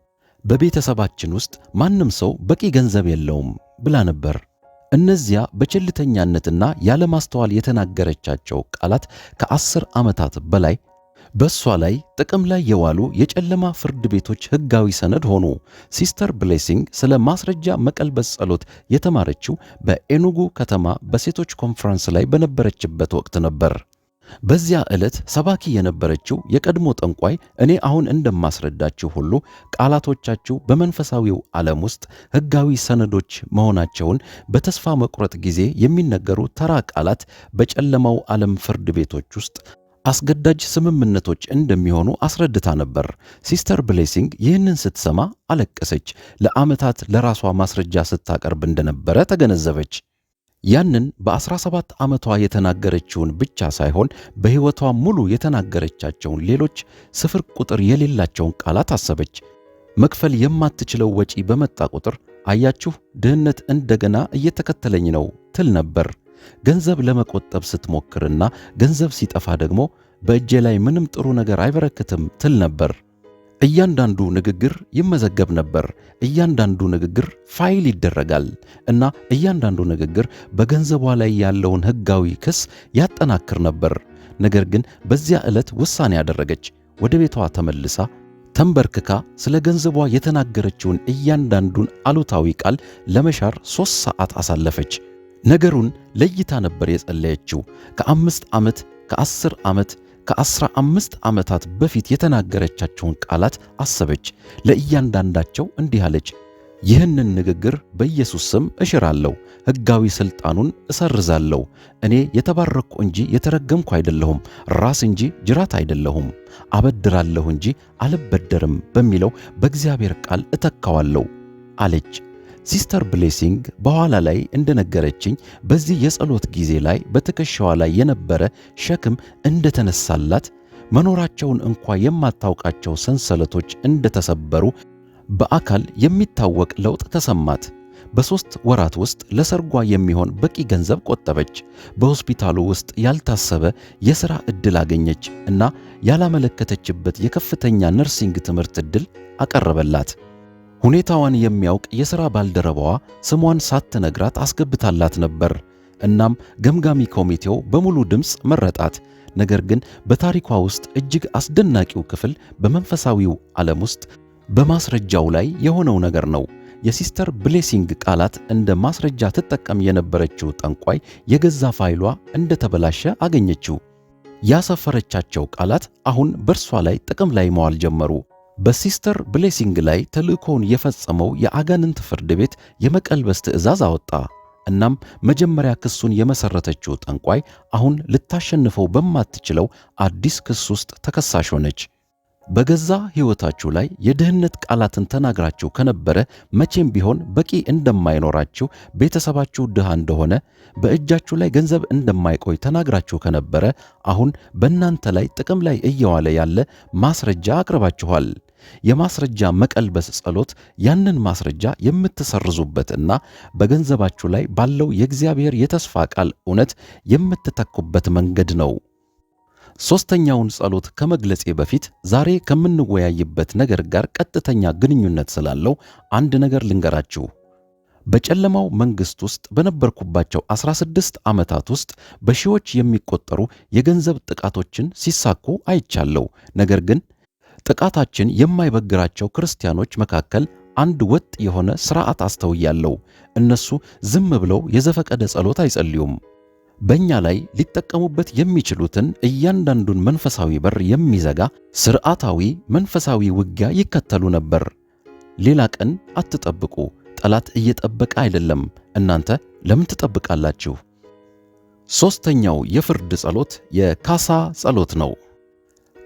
በቤተሰባችን ውስጥ ማንም ሰው በቂ ገንዘብ የለውም ብላ ነበር። እነዚያ በቸልተኛነትና ያለማስተዋል የተናገረቻቸው ቃላት ከ10 ዓመታት በላይ በእሷ ላይ ጥቅም ላይ የዋሉ የጨለማ ፍርድ ቤቶች ሕጋዊ ሰነድ ሆኑ። ሲስተር ብሌሲንግ ስለ ማስረጃ መቀልበስ ጸሎት የተማረችው በኤኑጉ ከተማ በሴቶች ኮንፈረንስ ላይ በነበረችበት ወቅት ነበር። በዚያ ዕለት ሰባኪ የነበረችው የቀድሞ ጠንቋይ እኔ አሁን እንደማስረዳችሁ ሁሉ ቃላቶቻችሁ በመንፈሳዊው ዓለም ውስጥ ሕጋዊ ሰነዶች መሆናቸውን በተስፋ መቁረጥ ጊዜ የሚነገሩ ተራ ቃላት በጨለማው ዓለም ፍርድ ቤቶች ውስጥ አስገዳጅ ስምምነቶች እንደሚሆኑ አስረድታ ነበር። ሲስተር ብሌሲንግ ይህንን ስትሰማ አለቀሰች። ለዓመታት ለራሷ ማስረጃ ስታቀርብ እንደነበረ ተገነዘበች። ያንን በ17 ዓመቷ የተናገረችውን ብቻ ሳይሆን በሕይወቷ ሙሉ የተናገረቻቸውን ሌሎች ስፍር ቁጥር የሌላቸውን ቃላት አሰበች። መክፈል የማትችለው ወጪ በመጣ ቁጥር አያችሁ፣ ድህነት እንደገና እየተከተለኝ ነው ትል ነበር። ገንዘብ ለመቆጠብ ስትሞክርና ገንዘብ ሲጠፋ ደግሞ በእጄ ላይ ምንም ጥሩ ነገር አይበረክትም ትል ነበር። እያንዳንዱ ንግግር ይመዘገብ ነበር። እያንዳንዱ ንግግር ፋይል ይደረጋል እና እያንዳንዱ ንግግር በገንዘቧ ላይ ያለውን ሕጋዊ ክስ ያጠናክር ነበር። ነገር ግን በዚያ ዕለት ውሳኔ ያደረገች። ወደ ቤቷ ተመልሳ ተንበርክካ ስለ ገንዘቧ የተናገረችውን እያንዳንዱን አሉታዊ ቃል ለመሻር 3 ሰዓት አሳለፈች። ነገሩን ለይታ ነበር የጸለየችው። ከ5 ዓመት፣ ከ10 ዓመት፣ ከ15 ዓመታት በፊት የተናገረቻቸውን ቃላት አሰበች። ለእያንዳንዳቸው እንዲህ አለች፣ ይህንን ንግግር በኢየሱስ ስም እሽራለሁ፣ ሕጋዊ ሥልጣኑን እሰርዛለሁ። እኔ የተባረክኩ እንጂ የተረገምኩ አይደለሁም፣ ራስ እንጂ ጅራት አይደለሁም። አበድራለሁ እንጂ አልበደርም በሚለው በእግዚአብሔር ቃል እተካዋለሁ አለች። ሲስተር ብሌሲንግ በኋላ ላይ እንደነገረችኝ በዚህ የጸሎት ጊዜ ላይ በትከሻዋ ላይ የነበረ ሸክም እንደተነሳላት፣ መኖራቸውን እንኳ የማታውቃቸው ሰንሰለቶች እንደተሰበሩ በአካል የሚታወቅ ለውጥ ተሰማት። በ3 ወራት ውስጥ ለሰርጓ የሚሆን በቂ ገንዘብ ቆጠበች። በሆስፒታሉ ውስጥ ያልታሰበ የሥራ ዕድል አገኘች እና ያላመለከተችበት የከፍተኛ ነርሲንግ ትምህርት ዕድል አቀረበላት። ሁኔታዋን የሚያውቅ የሥራ ባልደረባዋ ስሟን ሳትነግራት አስገብታላት ነበር። እናም ገምጋሚ ኮሚቴው በሙሉ ድምፅ መረጣት። ነገር ግን በታሪኳ ውስጥ እጅግ አስደናቂው ክፍል በመንፈሳዊው ዓለም ውስጥ በማስረጃው ላይ የሆነው ነገር ነው። የሲስተር ብሌሲንግ ቃላት እንደ ማስረጃ ትጠቀም የነበረችው ጠንቋይ የገዛ ፋይሏ እንደተበላሸ አገኘችው። ያሰፈረቻቸው ቃላት አሁን በእርሷ ላይ ጥቅም ላይ መዋል ጀመሩ። በሲስተር ብሌሲንግ ላይ ተልእኮውን የፈጸመው የአጋንንት ፍርድ ቤት የመቀልበስ ትዕዛዝ አወጣ። እናም መጀመሪያ ክሱን የመሰረተችው ጠንቋይ አሁን ልታሸንፈው በማትችለው አዲስ ክስ ውስጥ ተከሳሽ ሆነች። በገዛ ሕይወታችሁ ላይ የድህነት ቃላትን ተናግራችሁ ከነበረ መቼም ቢሆን በቂ እንደማይኖራችሁ፣ ቤተሰባችሁ ድሃ እንደሆነ፣ በእጃችሁ ላይ ገንዘብ እንደማይቆይ ተናግራችሁ ከነበረ አሁን በእናንተ ላይ ጥቅም ላይ እየዋለ ያለ ማስረጃ አቅርባችኋል። የማስረጃ መቀልበስ ጸሎት ያንን ማስረጃ የምትሰርዙበትና በገንዘባችሁ ላይ ባለው የእግዚአብሔር የተስፋ ቃል እውነት የምትተኩበት መንገድ ነው። ሦስተኛውን ጸሎት ከመግለጼ በፊት ዛሬ ከምንወያይበት ነገር ጋር ቀጥተኛ ግንኙነት ስላለው አንድ ነገር ልንገራችሁ። በጨለማው መንግሥት ውስጥ በነበርኩባቸው 16 ዓመታት ውስጥ በሺዎች የሚቆጠሩ የገንዘብ ጥቃቶችን ሲሳኩ አይቻለሁ። ነገር ግን ጥቃታችን የማይበግራቸው ክርስቲያኖች መካከል አንድ ወጥ የሆነ ሥርዓት አስተውያለሁ። እነሱ ዝም ብለው የዘፈቀደ ጸሎት አይጸልዩም። በእኛ ላይ ሊጠቀሙበት የሚችሉትን እያንዳንዱን መንፈሳዊ በር የሚዘጋ ሥርዓታዊ መንፈሳዊ ውጊያ ይከተሉ ነበር። ሌላ ቀን አትጠብቁ። ጠላት እየጠበቀ አይደለም። እናንተ ለምን ትጠብቃላችሁ? ሦስተኛው የፍርድ ጸሎት የካሳ ጸሎት ነው።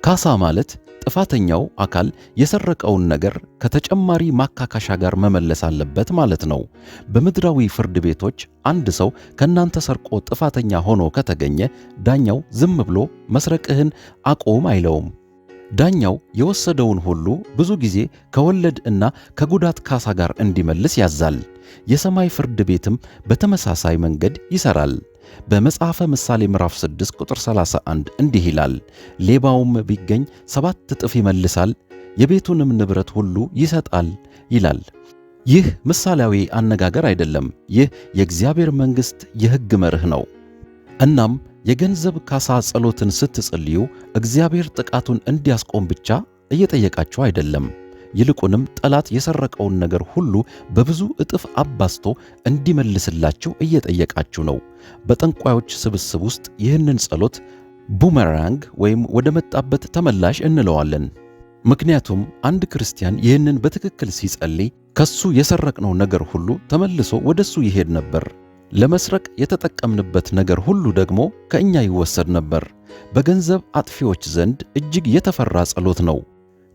ካሳ ማለት ጥፋተኛው አካል የሰረቀውን ነገር ከተጨማሪ ማካካሻ ጋር መመለስ አለበት ማለት ነው። በምድራዊ ፍርድ ቤቶች አንድ ሰው ከናንተ ሰርቆ ጥፋተኛ ሆኖ ከተገኘ ዳኛው ዝም ብሎ መስረቅህን አቁም አይለውም። ዳኛው የወሰደውን ሁሉ ብዙ ጊዜ ከወለድ እና ከጉዳት ካሳ ጋር እንዲመልስ ያዛል። የሰማይ ፍርድ ቤትም በተመሳሳይ መንገድ ይሰራል። በመጽሐፈ ምሳሌ ምዕራፍ 6 ቁጥር 31 እንዲህ ይላል፣ ሌባውም ቢገኝ 7 እጥፍ ይመልሳል፣ የቤቱንም ንብረት ሁሉ ይሰጣል ይላል። ይህ ምሳሌያዊ አነጋገር አይደለም። ይህ የእግዚአብሔር መንግሥት የሕግ መርህ ነው። እናም የገንዘብ ካሳ ጸሎትን ስትጸልዩ እግዚአብሔር ጥቃቱን እንዲያስቆም ብቻ እየጠየቃችሁ አይደለም። ይልቁንም ጠላት የሰረቀውን ነገር ሁሉ በብዙ እጥፍ አባዝቶ እንዲመልስላችሁ እየጠየቃችሁ ነው። በጠንቋዮች ስብስብ ውስጥ ይህንን ጸሎት ቡመራንግ ወይም ወደ መጣበት ተመላሽ እንለዋለን። ምክንያቱም አንድ ክርስቲያን ይህንን በትክክል ሲጸልይ ከሱ የሰረቅነው ነገር ሁሉ ተመልሶ ወደሱ ይሄድ ነበር። ለመስረቅ የተጠቀምንበት ነገር ሁሉ ደግሞ ከእኛ ይወሰድ ነበር። በገንዘብ አጥፊዎች ዘንድ እጅግ የተፈራ ጸሎት ነው።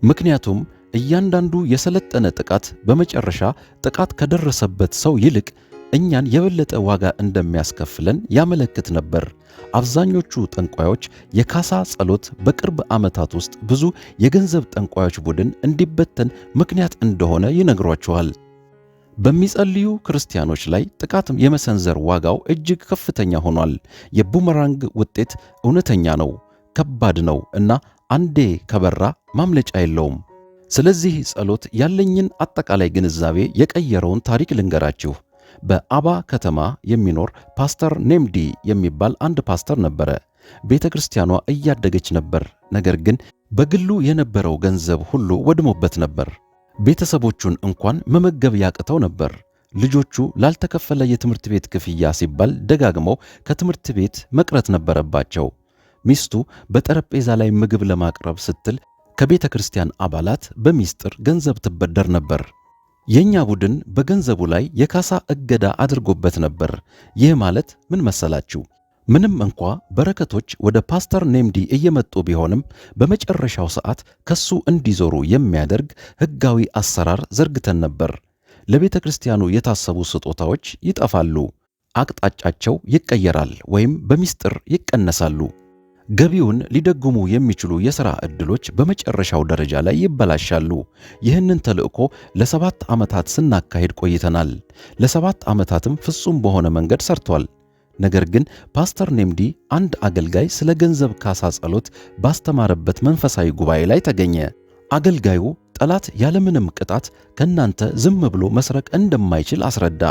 ምክንያቱም እያንዳንዱ የሰለጠነ ጥቃት በመጨረሻ ጥቃት ከደረሰበት ሰው ይልቅ እኛን የበለጠ ዋጋ እንደሚያስከፍለን ያመለክት ነበር። አብዛኞቹ ጠንቋዮች የካሳ ጸሎት በቅርብ ዓመታት ውስጥ ብዙ የገንዘብ ጠንቋዮች ቡድን እንዲበተን ምክንያት እንደሆነ ይነግሯቸዋል። በሚጸልዩ ክርስቲያኖች ላይ ጥቃት የመሰንዘር ዋጋው እጅግ ከፍተኛ ሆኗል። የቡመራንግ ውጤት እውነተኛ ነው፣ ከባድ ነው እና አንዴ ከበራ ማምለጫ የለውም። ስለዚህ ጸሎት ያለኝን አጠቃላይ ግንዛቤ የቀየረውን ታሪክ ልንገራችሁ። በአባ ከተማ የሚኖር ፓስተር ኔምዲ የሚባል አንድ ፓስተር ነበረ። ቤተ ክርስቲያኗ እያደገች ነበር፣ ነገር ግን በግሉ የነበረው ገንዘብ ሁሉ ወድሞበት ነበር። ቤተሰቦቹን እንኳን መመገብ ያቅተው ነበር። ልጆቹ ላልተከፈለ የትምህርት ቤት ክፍያ ሲባል ደጋግመው ከትምህርት ቤት መቅረት ነበረባቸው። ሚስቱ በጠረጴዛ ላይ ምግብ ለማቅረብ ስትል ከቤተ ክርስቲያን አባላት በሚስጥር ገንዘብ ትበደር ነበር። የኛ ቡድን በገንዘቡ ላይ የካሳ እገዳ አድርጎበት ነበር። ይህ ማለት ምን መሰላችሁ? ምንም እንኳ በረከቶች ወደ ፓስተር ኔምዲ እየመጡ ቢሆንም በመጨረሻው ሰዓት ከሱ እንዲዞሩ የሚያደርግ ሕጋዊ አሰራር ዘርግተን ነበር። ለቤተ ክርስቲያኑ የታሰቡ ስጦታዎች ይጠፋሉ፣ አቅጣጫቸው ይቀየራል ወይም በሚስጥር ይቀነሳሉ። ገቢውን ሊደጉሙ የሚችሉ የሥራ ዕድሎች በመጨረሻው ደረጃ ላይ ይበላሻሉ። ይህንን ተልእኮ ለ7 ዓመታት ስናካሄድ ቆይተናል። ለ7 ዓመታትም ፍጹም በሆነ መንገድ ሰርቷል። ነገር ግን ፓስተር ኔምዲ አንድ አገልጋይ ስለ ገንዘብ ካሳ ጸሎት ባስተማረበት መንፈሳዊ ጉባኤ ላይ ተገኘ። አገልጋዩ ጠላት ያለምንም ቅጣት ከናንተ ዝም ብሎ መስረቅ እንደማይችል አስረዳ።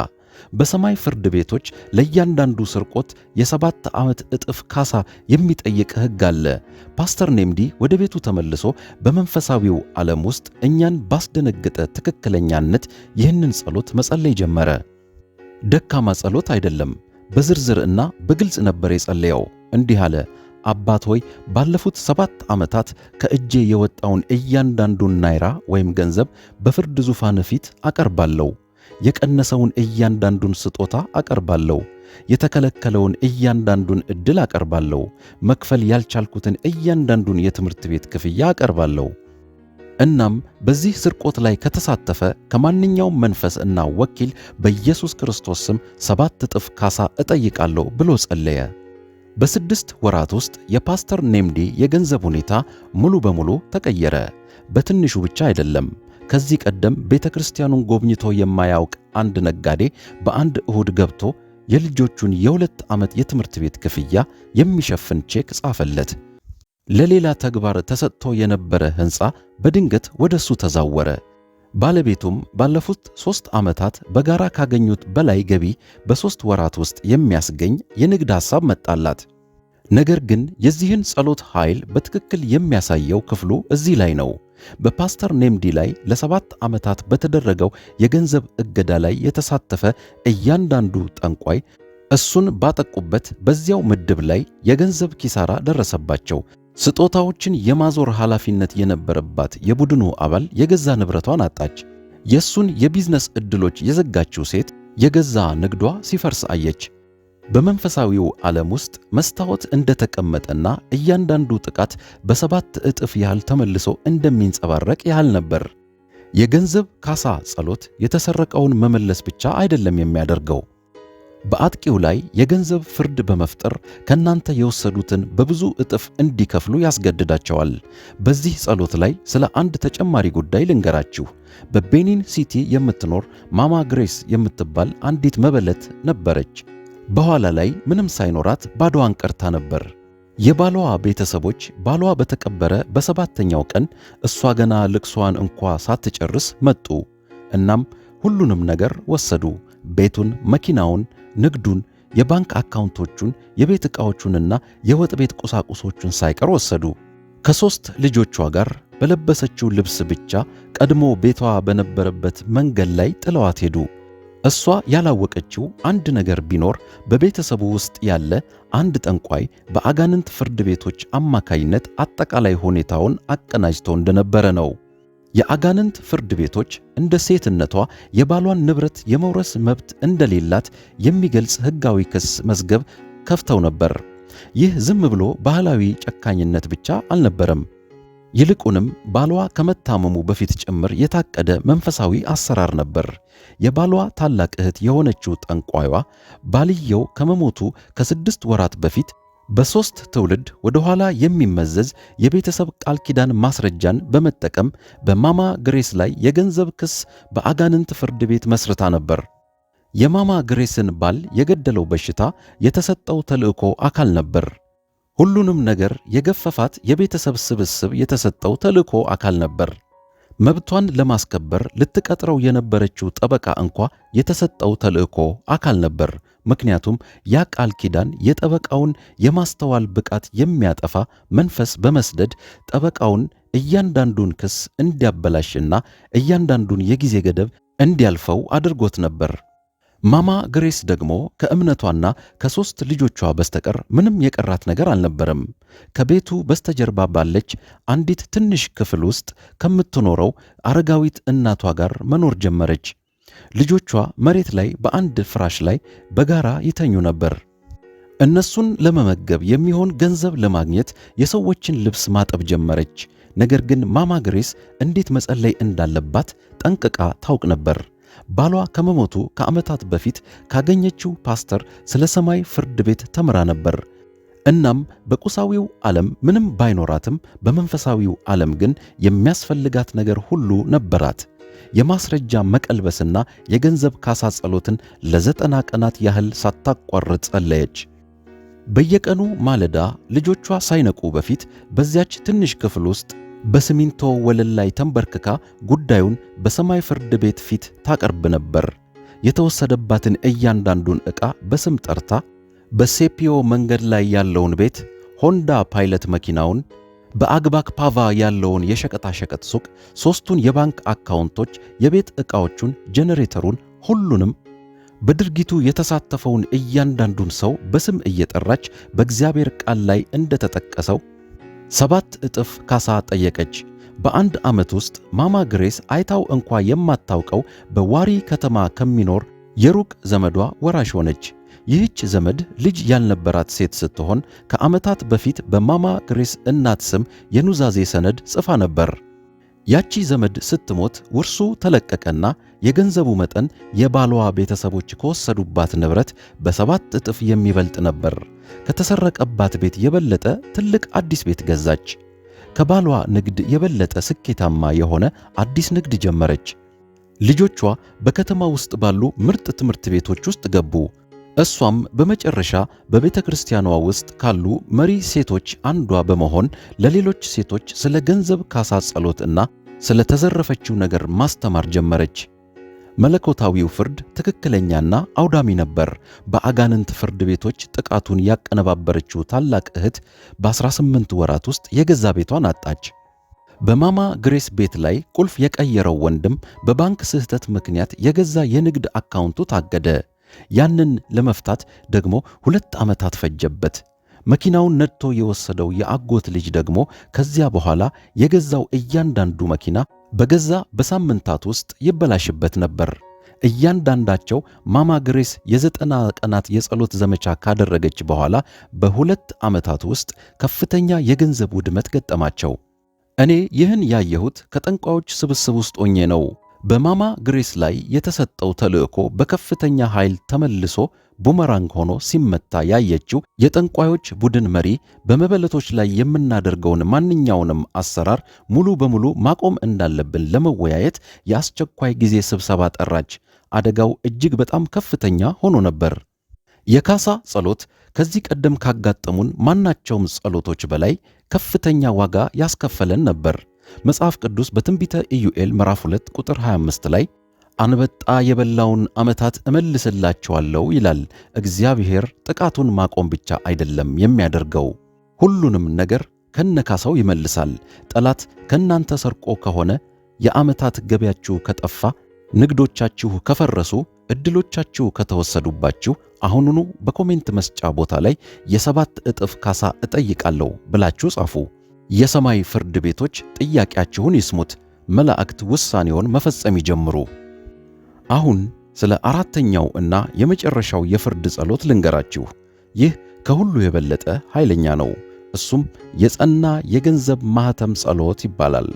በሰማይ ፍርድ ቤቶች ለእያንዳንዱ ስርቆት የ7 ዓመት እጥፍ ካሳ የሚጠይቅ ሕግ አለ። ፓስተር ኔምዲ ወደ ቤቱ ተመልሶ በመንፈሳዊው ዓለም ውስጥ እኛን ባስደነገጠ ትክክለኛነት ይህንን ጸሎት መጸለይ ጀመረ። ደካማ ጸሎት አይደለም፣ በዝርዝርና በግልጽ ነበር የጸለየው። እንዲህ አለ፣ አባት ሆይ ባለፉት 7 ዓመታት ከእጄ የወጣውን እያንዳንዱን ናይራ ወይም ገንዘብ በፍርድ ዙፋን ፊት አቀርባለሁ። የቀነሰውን እያንዳንዱን ስጦታ አቀርባለሁ። የተከለከለውን እያንዳንዱን ዕድል አቀርባለሁ። መክፈል ያልቻልኩትን እያንዳንዱን የትምህርት ቤት ክፍያ አቀርባለሁ። እናም በዚህ ስርቆት ላይ ከተሳተፈ ከማንኛውም መንፈስ እና ወኪል በኢየሱስ ክርስቶስ ስም 7 እጥፍ ካሳ እጠይቃለሁ ብሎ ጸለየ። በ6 ወራት ውስጥ የፓስተር ኔምዲ የገንዘብ ሁኔታ ሙሉ በሙሉ ተቀየረ። በትንሹ ብቻ አይደለም። ከዚህ ቀደም ቤተ ክርስቲያኑን ጎብኝቶ የማያውቅ አንድ ነጋዴ በአንድ እሁድ ገብቶ የልጆቹን የ2 ዓመት የትምህርት ቤት ክፍያ የሚሸፍን ቼክ ጻፈለት። ለሌላ ተግባር ተሰጥቶ የነበረ ሕንፃ በድንገት ወደሱ ተዛወረ። ባለቤቱም ባለፉት 3 ዓመታት በጋራ ካገኙት በላይ ገቢ በ3 ወራት ውስጥ የሚያስገኝ የንግድ ሐሳብ መጣላት። ነገር ግን የዚህን ጸሎት ኃይል በትክክል የሚያሳየው ክፍሉ እዚህ ላይ ነው። በፓስተር ኔምዲ ላይ ለ7 ዓመታት በተደረገው የገንዘብ እገዳ ላይ የተሳተፈ እያንዳንዱ ጠንቋይ እሱን ባጠቁበት በዚያው ምድብ ላይ የገንዘብ ኪሳራ ደረሰባቸው። ስጦታዎችን የማዞር ኃላፊነት የነበረባት የቡድኑ አባል የገዛ ንብረቷን አጣች። የሱን የቢዝነስ ዕድሎች የዘጋችው ሴት የገዛ ንግዷ ሲፈርስ አየች። በመንፈሳዊው ዓለም ውስጥ መስታወት እንደተቀመጠና እያንዳንዱ ጥቃት በ7 እጥፍ ያህል ተመልሶ እንደሚንጸባረቅ ያህል ነበር። የገንዘብ ካሳ ጸሎት የተሰረቀውን መመለስ ብቻ አይደለም የሚያደርገው። በአጥቂው ላይ የገንዘብ ፍርድ በመፍጠር ከናንተ የወሰዱትን በብዙ እጥፍ እንዲከፍሉ ያስገድዳቸዋል። በዚህ ጸሎት ላይ ስለ አንድ ተጨማሪ ጉዳይ ልንገራችሁ። በቤኒን ሲቲ የምትኖር ማማ ግሬስ የምትባል አንዲት መበለት ነበረች። በኋላ ላይ ምንም ሳይኖራት ባዶዋን ቀርታ ነበር። የባሏ ቤተሰቦች ባሏ በተቀበረ በ7ኛው ቀን እሷ ገና ልቅሷን እንኳ ሳትጨርስ መጡ። እናም ሁሉንም ነገር ወሰዱ። ቤቱን፣ መኪናውን፣ ንግዱን፣ የባንክ አካውንቶቹን፣ የቤት ዕቃዎቹንና የወጥ ቤት ቁሳቁሶቹን ሳይቀር ወሰዱ። ከ3 ልጆቿ ጋር በለበሰችው ልብስ ብቻ ቀድሞ ቤቷ በነበረበት መንገድ ላይ ጥለዋት ሄዱ። እሷ ያላወቀችው አንድ ነገር ቢኖር በቤተሰቡ ውስጥ ያለ አንድ ጠንቋይ በአጋንንት ፍርድ ቤቶች አማካይነት አጠቃላይ ሁኔታውን አቀናጅቶ እንደነበረ ነው። የአጋንንት ፍርድ ቤቶች እንደ ሴትነቷ የባሏን ንብረት የመውረስ መብት እንደሌላት የሚገልጽ ሕጋዊ ክስ መዝገብ ከፍተው ነበር። ይህ ዝም ብሎ ባህላዊ ጨካኝነት ብቻ አልነበረም። ይልቁንም ባሏ ከመታመሙ በፊት ጭምር የታቀደ መንፈሳዊ አሰራር ነበር። የባሏ ታላቅ እህት የሆነችው ጠንቋይዋ ባልየው ከመሞቱ ከ6 ወራት በፊት በ3 ትውልድ ወደ ኋላ የሚመዘዝ የቤተሰብ ቃል ኪዳን ማስረጃን በመጠቀም በማማ ግሬስ ላይ የገንዘብ ክስ በአጋንንት ፍርድ ቤት መስርታ ነበር። የማማ ግሬስን ባል የገደለው በሽታ የተሰጠው ተልእኮ አካል ነበር። ሁሉንም ነገር የገፈፋት የቤተሰብ ስብስብ የተሰጠው ተልእኮ አካል ነበር። መብቷን ለማስከበር ልትቀጥረው የነበረችው ጠበቃ እንኳ የተሰጠው ተልእኮ አካል ነበር። ምክንያቱም ያ ቃል ኪዳን የጠበቃውን የማስተዋል ብቃት የሚያጠፋ መንፈስ በመስደድ ጠበቃውን እያንዳንዱን ክስ እንዲያበላሽና እያንዳንዱን የጊዜ ገደብ እንዲያልፈው አድርጎት ነበር። ማማ ግሬስ ደግሞ ከእምነቷና ከ3 ልጆቿ በስተቀር ምንም የቀራት ነገር አልነበረም። ከቤቱ በስተጀርባ ባለች አንዲት ትንሽ ክፍል ውስጥ ከምትኖረው አረጋዊት እናቷ ጋር መኖር ጀመረች። ልጆቿ መሬት ላይ በአንድ ፍራሽ ላይ በጋራ ይተኙ ነበር። እነሱን ለመመገብ የሚሆን ገንዘብ ለማግኘት የሰዎችን ልብስ ማጠብ ጀመረች። ነገር ግን ማማ ግሬስ እንዴት መጸለይ እንዳለባት ጠንቅቃ ታውቅ ነበር። ባሏ ከመሞቱ ከዓመታት በፊት ካገኘችው ፓስተር ስለ ሰማይ ፍርድ ቤት ተምራ ነበር። እናም በቁሳዊው ዓለም ምንም ባይኖራትም በመንፈሳዊው ዓለም ግን የሚያስፈልጋት ነገር ሁሉ ነበራት። የማስረጃ መቀልበስና የገንዘብ ካሳ ጸሎትን ለ90 ቀናት ያህል ሳታቋርጥ ጸለየች። በየቀኑ ማለዳ ልጆቿ ሳይነቁ በፊት በዚያች ትንሽ ክፍል ውስጥ በሲሚንቶ ወለል ላይ ተንበርክካ ጉዳዩን በሰማይ ፍርድ ቤት ፊት ታቀርብ ነበር። የተወሰደባትን እያንዳንዱን ዕቃ በስም ጠርታ በሴፒዮ መንገድ ላይ ያለውን ቤት፣ ሆንዳ ፓይለት መኪናውን፣ በአግባክ ፓቫ ያለውን የሸቀጣሸቀጥ ሱቅ፣ 3ቱን የባንክ አካውንቶች፣ የቤት ዕቃዎቹን፣ ጄኔሬተሩን፣ ሁሉንም በድርጊቱ የተሳተፈውን እያንዳንዱን ሰው በስም እየጠራች በእግዚአብሔር ቃል ላይ እንደተጠቀሰው 7 እጥፍ ካሳ ጠየቀች። በአንድ ዓመት ውስጥ ማማ ግሬስ አይታው እንኳ የማታውቀው በዋሪ ከተማ ከሚኖር የሩቅ ዘመዷ ወራሽ ሆነች። ይህች ዘመድ ልጅ ያልነበራት ሴት ስትሆን ከዓመታት በፊት በማማ ግሬስ እናት ስም የኑዛዜ ሰነድ ጽፋ ነበር። ያቺ ዘመድ ስትሞት ውርሱ ተለቀቀና የገንዘቡ መጠን የባሏ ቤተሰቦች ከወሰዱባት ንብረት በ7 እጥፍ የሚበልጥ ነበር። ከተሰረቀባት ቤት የበለጠ ትልቅ አዲስ ቤት ገዛች። ከባሏ ንግድ የበለጠ ስኬታማ የሆነ አዲስ ንግድ ጀመረች። ልጆቿ በከተማ ውስጥ ባሉ ምርጥ ትምህርት ቤቶች ውስጥ ገቡ። እሷም በመጨረሻ በቤተ ክርስቲያኗ ውስጥ ካሉ መሪ ሴቶች አንዷ በመሆን ለሌሎች ሴቶች ስለ ገንዘብ ካሳ ጸሎትና ስለ ተዘረፈችው ነገር ማስተማር ጀመረች። መለኮታዊው ፍርድ ትክክለኛና አውዳሚ ነበር። በአጋንንት ፍርድ ቤቶች ጥቃቱን ያቀነባበረችው ታላቅ እህት በ18 ወራት ውስጥ የገዛ ቤቷን አጣች። በማማ ግሬስ ቤት ላይ ቁልፍ የቀየረው ወንድም በባንክ ስህተት ምክንያት የገዛ የንግድ አካውንቱ ታገደ። ያንን ለመፍታት ደግሞ 2 ዓመታት ፈጀበት። መኪናውን ነድቶ የወሰደው የአጎት ልጅ ደግሞ ከዚያ በኋላ የገዛው እያንዳንዱ መኪና በገዛ በሳምንታት ውስጥ ይበላሽበት ነበር። እያንዳንዳቸው ማማ ግሬስ የ90 ቀናት የጸሎት ዘመቻ ካደረገች በኋላ በ2 ዓመታት ውስጥ ከፍተኛ የገንዘብ ውድመት ገጠማቸው። እኔ ይህን ያየሁት ከጠንቋዮች ስብስብ ውስጥ ሆኜ ነው። በማማ ግሬስ ላይ የተሰጠው ተልእኮ በከፍተኛ ኃይል ተመልሶ ቡመራንግ ሆኖ ሲመታ ያየችው የጠንቋዮች ቡድን መሪ በመበለቶች ላይ የምናደርገውን ማንኛውንም አሰራር ሙሉ በሙሉ ማቆም እንዳለብን ለመወያየት የአስቸኳይ ጊዜ ስብሰባ ጠራች። አደጋው እጅግ በጣም ከፍተኛ ሆኖ ነበር። የካሳ ጸሎት ከዚህ ቀደም ካጋጠሙን ማናቸውም ጸሎቶች በላይ ከፍተኛ ዋጋ ያስከፈለን ነበር። መጽሐፍ ቅዱስ በትንቢተ ኢዩኤል ምዕራፍ 2 ቁጥር 25 ላይ አንበጣ የበላውን ዓመታት እመልስላቸዋለሁ ይላል። እግዚአብሔር ጥቃቱን ማቆም ብቻ አይደለም የሚያደርገው፣ ሁሉንም ነገር ከነካሳው ይመልሳል። ጠላት ከናንተ ሰርቆ ከሆነ፣ የዓመታት ገቢያችሁ ከጠፋ፣ ንግዶቻችሁ ከፈረሱ፣ ዕድሎቻችሁ ከተወሰዱባችሁ አሁኑኑ በኮሜንት መስጫ ቦታ ላይ የ7 እጥፍ ካሳ እጠይቃለሁ ብላችሁ ጻፉ። የሰማይ ፍርድ ቤቶች ጥያቄያችሁን ይስሙት። መላእክት ውሳኔውን መፈጸም ይጀምሩ። አሁን ስለ አራተኛው እና የመጨረሻው የፍርድ ጸሎት ልንገራችሁ። ይህ ከሁሉ የበለጠ ኃይለኛ ነው። እሱም የጸና የገንዘብ ማኅተም ጸሎት ይባላል።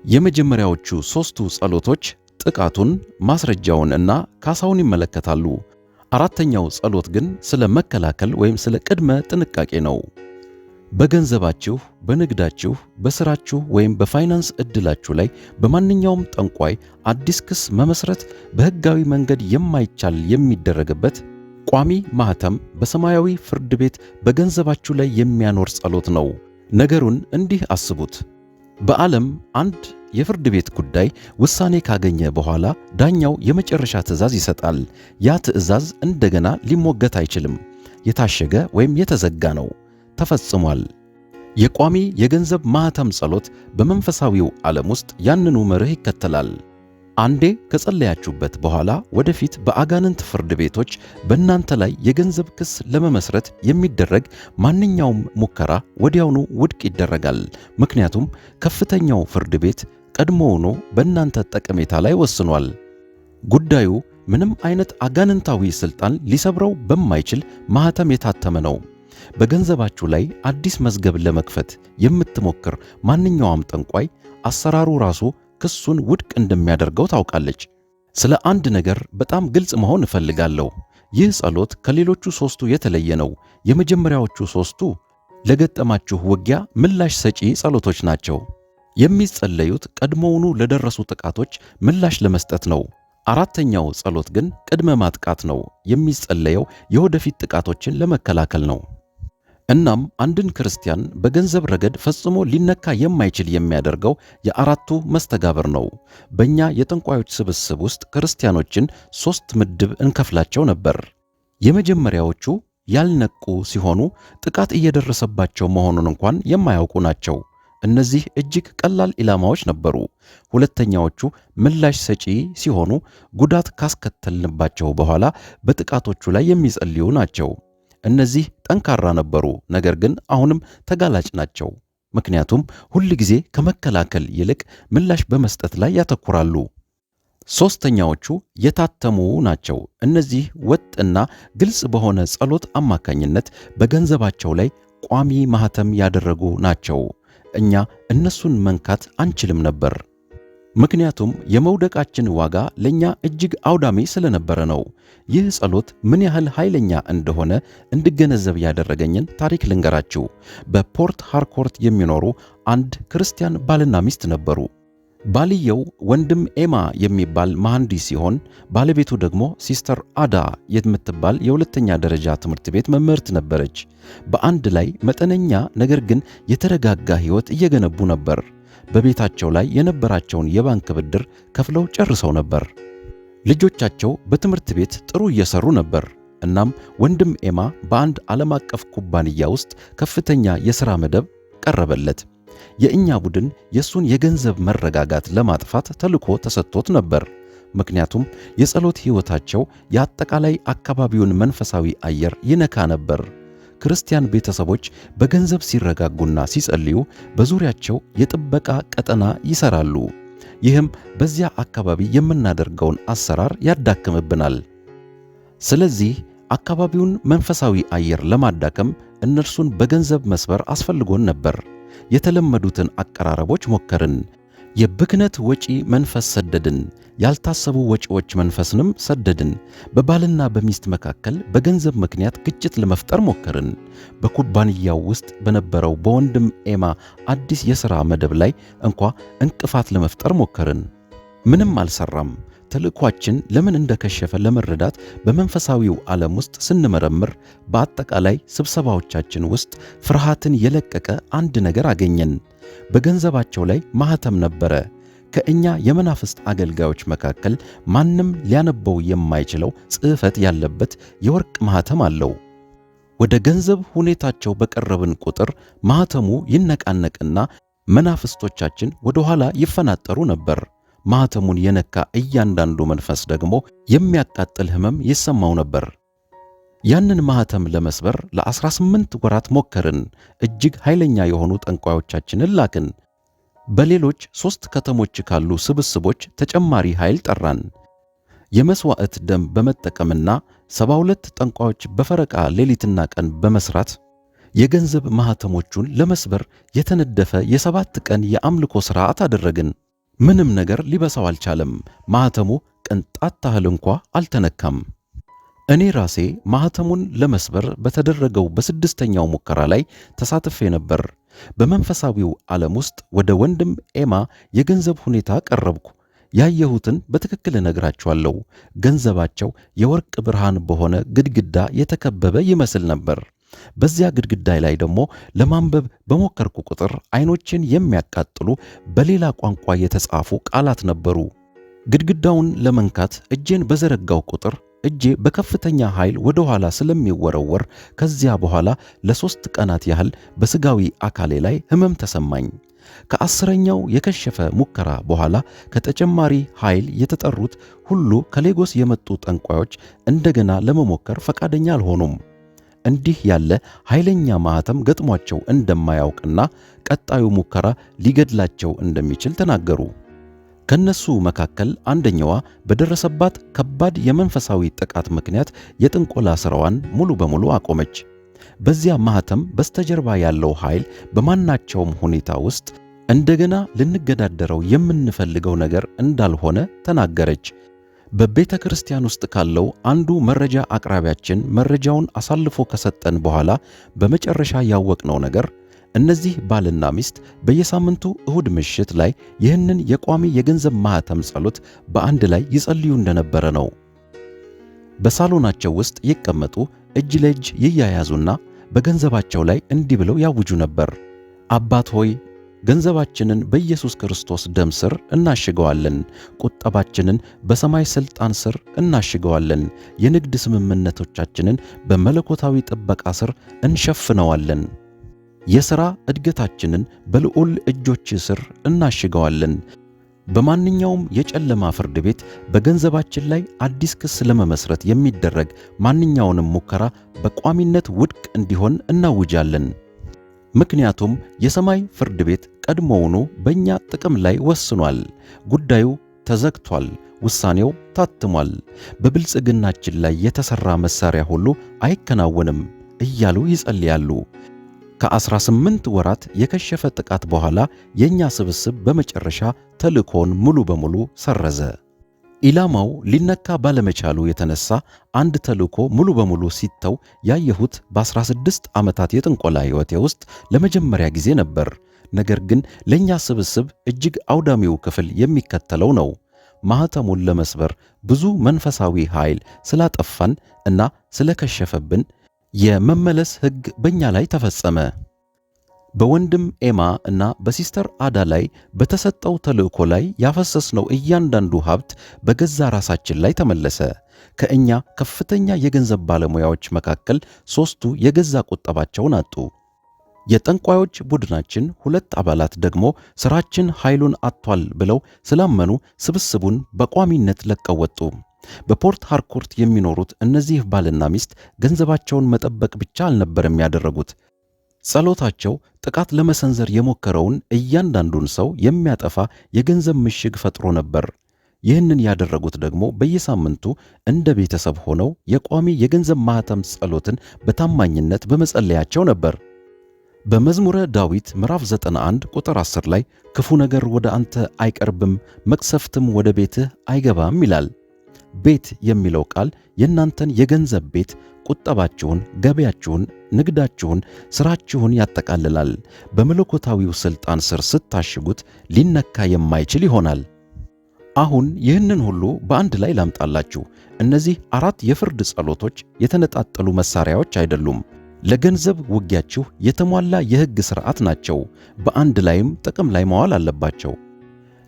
የመጀመሪያዎቹ 3ቱ ጸሎቶች ጥቃቱን፣ ማስረጃውን እና ካሳውን ይመለከታሉ። አራተኛው ጸሎት ግን ስለ መከላከል ወይም ስለ ቅድመ ጥንቃቄ ነው። በገንዘባችሁ፣ በንግዳችሁ፣ በሥራችሁ ወይም በፋይናንስ ዕድላችሁ ላይ በማንኛውም ጠንቋይ አዲስ ክስ መመስረት በሕጋዊ መንገድ የማይቻል የሚደረግበት ቋሚ ማኅተም በሰማያዊ ፍርድ ቤት በገንዘባችሁ ላይ የሚያኖር ጸሎት ነው። ነገሩን እንዲህ አስቡት። በዓለም አንድ የፍርድ ቤት ጉዳይ ውሳኔ ካገኘ በኋላ ዳኛው የመጨረሻ ትዕዛዝ ይሰጣል። ያ ትዕዛዝ እንደገና ሊሞገት አይችልም። የታሸገ ወይም የተዘጋ ነው። ተፈጽሟል። የቋሚ የገንዘብ ማኅተም ጸሎት በመንፈሳዊው ዓለም ውስጥ ያንኑ መርህ ይከተላል። አንዴ ከጸለያችሁበት በኋላ ወደፊት በአጋንንት ፍርድ ቤቶች በእናንተ ላይ የገንዘብ ክስ ለመመስረት የሚደረግ ማንኛውም ሙከራ ወዲያውኑ ውድቅ ይደረጋል። ምክንያቱም ከፍተኛው ፍርድ ቤት ቀድሞውኑ በእናንተ ጠቀሜታ ላይ ወስኗል። ጉዳዩ ምንም አይነት አጋንንታዊ ሥልጣን ሊሰብረው በማይችል ማኅተም የታተመ ነው። በገንዘባችሁ ላይ አዲስ መዝገብ ለመክፈት የምትሞክር ማንኛውም ጠንቋይ አሰራሩ ራሱ ክሱን ውድቅ እንደሚያደርገው ታውቃለች። ስለ አንድ ነገር በጣም ግልጽ መሆን እፈልጋለሁ። ይህ ጸሎት ከሌሎቹ 3ቱ የተለየ ነው። የመጀመሪያዎቹ 3ቱ ለገጠማችሁ ውጊያ ምላሽ ሰጪ ጸሎቶች ናቸው። የሚጸለዩት ቀድሞውኑ ለደረሱ ጥቃቶች ምላሽ ለመስጠት ነው። አራተኛው ጸሎት ግን ቅድመ ማጥቃት ነው። የሚጸለየው የወደፊት ጥቃቶችን ለመከላከል ነው። እናም አንድን ክርስቲያን በገንዘብ ረገድ ፈጽሞ ሊነካ የማይችል የሚያደርገው የአራቱ መስተጋብር ነው። በእኛ የጠንቋዮች ስብስብ ውስጥ ክርስቲያኖችን 3 ምድብ እንከፍላቸው ነበር። የመጀመሪያዎቹ ያልነቁ ሲሆኑ ጥቃት እየደረሰባቸው መሆኑን እንኳን የማያውቁ ናቸው። እነዚህ እጅግ ቀላል ኢላማዎች ነበሩ። ሁለተኛዎቹ ምላሽ ሰጪ ሲሆኑ ጉዳት ካስከተልንባቸው በኋላ በጥቃቶቹ ላይ የሚጸልዩ ናቸው። እነዚህ ጠንካራ ነበሩ፣ ነገር ግን አሁንም ተጋላጭ ናቸው። ምክንያቱም ሁል ጊዜ ከመከላከል ይልቅ ምላሽ በመስጠት ላይ ያተኩራሉ። ሦስተኛዎቹ የታተሙ ናቸው። እነዚህ ወጥና ግልጽ በሆነ ጸሎት አማካኝነት በገንዘባቸው ላይ ቋሚ ማኅተም ያደረጉ ናቸው። እኛ እነሱን መንካት አንችልም ነበር። ምክንያቱም የመውደቃችን ዋጋ ለኛ እጅግ አውዳሚ ስለነበረ ነው። ይህ ጸሎት ምን ያህል ኃይለኛ እንደሆነ እንድገነዘብ ያደረገኝን ታሪክ ልንገራችሁ። በፖርት ሃርኮርት የሚኖሩ አንድ ክርስቲያን ባልና ሚስት ነበሩ። ባልየው ወንድም ኤማ የሚባል መሐንዲስ ሲሆን ባለቤቱ ደግሞ ሲስተር አዳ የምትባል የሁለተኛ ደረጃ ትምህርት ቤት መምህርት ነበረች። በአንድ ላይ መጠነኛ ነገር ግን የተረጋጋ ሕይወት እየገነቡ ነበር። በቤታቸው ላይ የነበራቸውን የባንክ ብድር ከፍለው ጨርሰው ነበር። ልጆቻቸው በትምህርት ቤት ጥሩ እየሰሩ ነበር። እናም ወንድም ኤማ በአንድ ዓለም አቀፍ ኩባንያ ውስጥ ከፍተኛ የሥራ መደብ ቀረበለት። የእኛ ቡድን የሱን የገንዘብ መረጋጋት ለማጥፋት ተልዕኮ ተሰጥቶት ነበር። ምክንያቱም የጸሎት ሕይወታቸው የአጠቃላይ አካባቢውን መንፈሳዊ አየር ይነካ ነበር። ክርስቲያን ቤተሰቦች በገንዘብ ሲረጋጉና ሲጸልዩ በዙሪያቸው የጥበቃ ቀጠና ይሰራሉ። ይህም በዚያ አካባቢ የምናደርገውን አሰራር ያዳክምብናል። ስለዚህ አካባቢውን መንፈሳዊ አየር ለማዳከም እነርሱን በገንዘብ መስበር አስፈልጎን ነበር። የተለመዱትን አቀራረቦች ሞከርን። የብክነት ወጪ መንፈስ ሰደድን። ያልታሰቡ ወጪዎች መንፈስንም ሰደድን። በባልና በሚስት መካከል በገንዘብ ምክንያት ግጭት ለመፍጠር ሞከርን። በኩባንያው ውስጥ በነበረው በወንድም ኤማ አዲስ የሥራ መደብ ላይ እንኳ እንቅፋት ለመፍጠር ሞከርን። ምንም አልሰራም። ተልዕኳችን ለምን እንደከሸፈ ለመረዳት በመንፈሳዊው ዓለም ውስጥ ስንመረምር በአጠቃላይ ስብሰባዎቻችን ውስጥ ፍርሃትን የለቀቀ አንድ ነገር አገኘን። በገንዘባቸው ላይ ማኅተም ነበረ። ከእኛ የመናፍስት አገልጋዮች መካከል ማንም ሊያነበው የማይችለው ጽሕፈት ያለበት የወርቅ ማኅተም አለው። ወደ ገንዘብ ሁኔታቸው በቀረብን ቁጥር ማኅተሙ ይነቃነቅና መናፍስቶቻችን ወደ ኋላ ይፈናጠሩ ነበር። ማኅተሙን የነካ እያንዳንዱ መንፈስ ደግሞ የሚያቃጥል ሕመም ይሰማው ነበር። ያንን ማኅተም ለመስበር ለ18 ወራት ሞከርን። እጅግ ኃይለኛ የሆኑ ጠንቋዮቻችንን ላክን። በሌሎች 3 ከተሞች ካሉ ስብስቦች ተጨማሪ ኃይል ጠራን። የመሥዋዕት ደም በመጠቀምና 72 ጠንቋዮች በፈረቃ ሌሊትና ቀን በመስራት የገንዘብ ማኅተሞቹን ለመስበር የተነደፈ የ7 ቀን የአምልኮ ሥርዓት አደረግን። ምንም ነገር ሊበሳው አልቻለም። ማኅተሙ ቅንጣት ታህል እንኳ አልተነካም። እኔ ራሴ ማኅተሙን ለመስበር በተደረገው በስድስተኛው ሙከራ ላይ ተሳትፌ ነበር። በመንፈሳዊው ዓለም ውስጥ ወደ ወንድም ኤማ የገንዘብ ሁኔታ ቀረብኩ። ያየሁትን በትክክል እነግራቸዋለሁ። ገንዘባቸው የወርቅ ብርሃን በሆነ ግድግዳ የተከበበ ይመስል ነበር። በዚያ ግድግዳ ላይ ደግሞ ለማንበብ በሞከርኩ ቁጥር ዓይኖችን የሚያቃጥሉ በሌላ ቋንቋ የተጻፉ ቃላት ነበሩ። ግድግዳውን ለመንካት እጄን በዘረጋው ቁጥር እጄ በከፍተኛ ኃይል ወደ ኋላ ስለሚወረወር ከዚያ በኋላ ለ3 ቀናት ያህል በሥጋዊ አካሌ ላይ ሕመም ተሰማኝ። ከ10ኛው የከሸፈ ሙከራ በኋላ ከተጨማሪ ኃይል የተጠሩት ሁሉ ከሌጎስ የመጡ ጠንቋዮች እንደገና ለመሞከር ፈቃደኛ አልሆኑም። እንዲህ ያለ ኃይለኛ ማኅተም ገጥሟቸው እንደማያውቅና ቀጣዩ ሙከራ ሊገድላቸው እንደሚችል ተናገሩ። ከነሱ መካከል አንደኛዋ በደረሰባት ከባድ የመንፈሳዊ ጥቃት ምክንያት የጥንቆላ ሥራዋን ሙሉ በሙሉ አቆመች። በዚያ ማኅተም በስተጀርባ ያለው ኃይል በማናቸውም ሁኔታ ውስጥ እንደገና ልንገዳደረው የምንፈልገው ነገር እንዳልሆነ ተናገረች። በቤተ ክርስቲያን ውስጥ ካለው አንዱ መረጃ አቅራቢያችን መረጃውን አሳልፎ ከሰጠን በኋላ በመጨረሻ ያወቅነው ነገር እነዚህ ባልና ሚስት በየሳምንቱ እሁድ ምሽት ላይ ይህንን የቋሚ የገንዘብ ማኅተም ጸሎት በአንድ ላይ ይጸልዩ እንደነበረ ነው። በሳሎናቸው ውስጥ ይቀመጡ፣ እጅ ለእጅ ይያያዙና በገንዘባቸው ላይ እንዲህ ብለው ያውጁ ነበር። አባት ሆይ ገንዘባችንን በኢየሱስ ክርስቶስ ደም ስር እናሽገዋለን። ቁጠባችንን በሰማይ ሥልጣን ስር እናሽገዋለን። የንግድ ስምምነቶቻችንን በመለኮታዊ ጥበቃ ስር እንሸፍነዋለን። የሥራ እድገታችንን በልዑል እጆች ስር እናሽገዋለን። በማንኛውም የጨለማ ፍርድ ቤት በገንዘባችን ላይ አዲስ ክስ ለመመስረት የሚደረግ ማንኛውንም ሙከራ በቋሚነት ውድቅ እንዲሆን እናውጃለን። ምክንያቱም የሰማይ ፍርድ ቤት ቀድሞውኑ በእኛ ጥቅም ላይ ወስኗል። ጉዳዩ ተዘግቷል፣ ውሳኔው ታትሟል። በብልጽግናችን ላይ የተሠራ መሣሪያ ሁሉ አይከናወንም እያሉ ይጸልያሉ። ከ18 ወራት የከሸፈ ጥቃት በኋላ የኛ ስብስብ በመጨረሻ ተልእኮውን ሙሉ በሙሉ ሰረዘ። ኢላማው ሊነካ ባለመቻሉ የተነሳ አንድ ተልእኮ ሙሉ በሙሉ ሲተው ያየሁት በ16 ዓመታት የጥንቆላ ሕይወቴ ውስጥ ለመጀመሪያ ጊዜ ነበር። ነገር ግን ለኛ ስብስብ እጅግ አውዳሚው ክፍል የሚከተለው ነው። ማኅተሙን ለመስበር ብዙ መንፈሳዊ ኃይል ስላጠፋን እና ስለከሸፈብን የመመለስ ሕግ በእኛ ላይ ተፈጸመ። በወንድም ኤማ እና በሲስተር አዳ ላይ በተሰጠው ተልእኮ ላይ ያፈሰስነው እያንዳንዱ ሀብት በገዛ ራሳችን ላይ ተመለሰ። ከእኛ ከፍተኛ የገንዘብ ባለሙያዎች መካከል 3ቱ የገዛ ቁጠባቸውን አጡ። የጠንቋዮች ቡድናችን 2 አባላት ደግሞ ሥራችን ኃይሉን አጥቷል ብለው ስላመኑ ስብስቡን በቋሚነት ለቀው ወጡ። በፖርት ሃርኮርት የሚኖሩት እነዚህ ባልና ሚስት ገንዘባቸውን መጠበቅ ብቻ አልነበረም ያደረጉት። ጸሎታቸው ጥቃት ለመሰንዘር የሞከረውን እያንዳንዱን ሰው የሚያጠፋ የገንዘብ ምሽግ ፈጥሮ ነበር። ይህንን ያደረጉት ደግሞ በየሳምንቱ እንደ ቤተሰብ ሆነው የቋሚ የገንዘብ ማኅተም ጸሎትን በታማኝነት በመጸለያቸው ነበር። በመዝሙረ ዳዊት ምዕራፍ 91 ቁጥር 10 ላይ ክፉ ነገር ወደ አንተ አይቀርብም፣ መቅሰፍትም ወደ ቤትህ አይገባም ይላል። ቤት የሚለው ቃል የእናንተን የገንዘብ ቤት፣ ቁጠባችሁን፣ ገበያችሁን፣ ንግዳችሁን፣ ሥራችሁን ያጠቃልላል። በመለኮታዊው ሥልጣን ስር ስታሽጉት ሊነካ የማይችል ይሆናል። አሁን ይህንን ሁሉ በአንድ ላይ ላምጣላችሁ። እነዚህ 4 የፍርድ ጸሎቶች የተነጣጠሉ መሣሪያዎች አይደሉም። ለገንዘብ ውጊያችሁ የተሟላ የሕግ ሥርዓት ናቸው። በአንድ ላይም ጥቅም ላይ መዋል አለባቸው።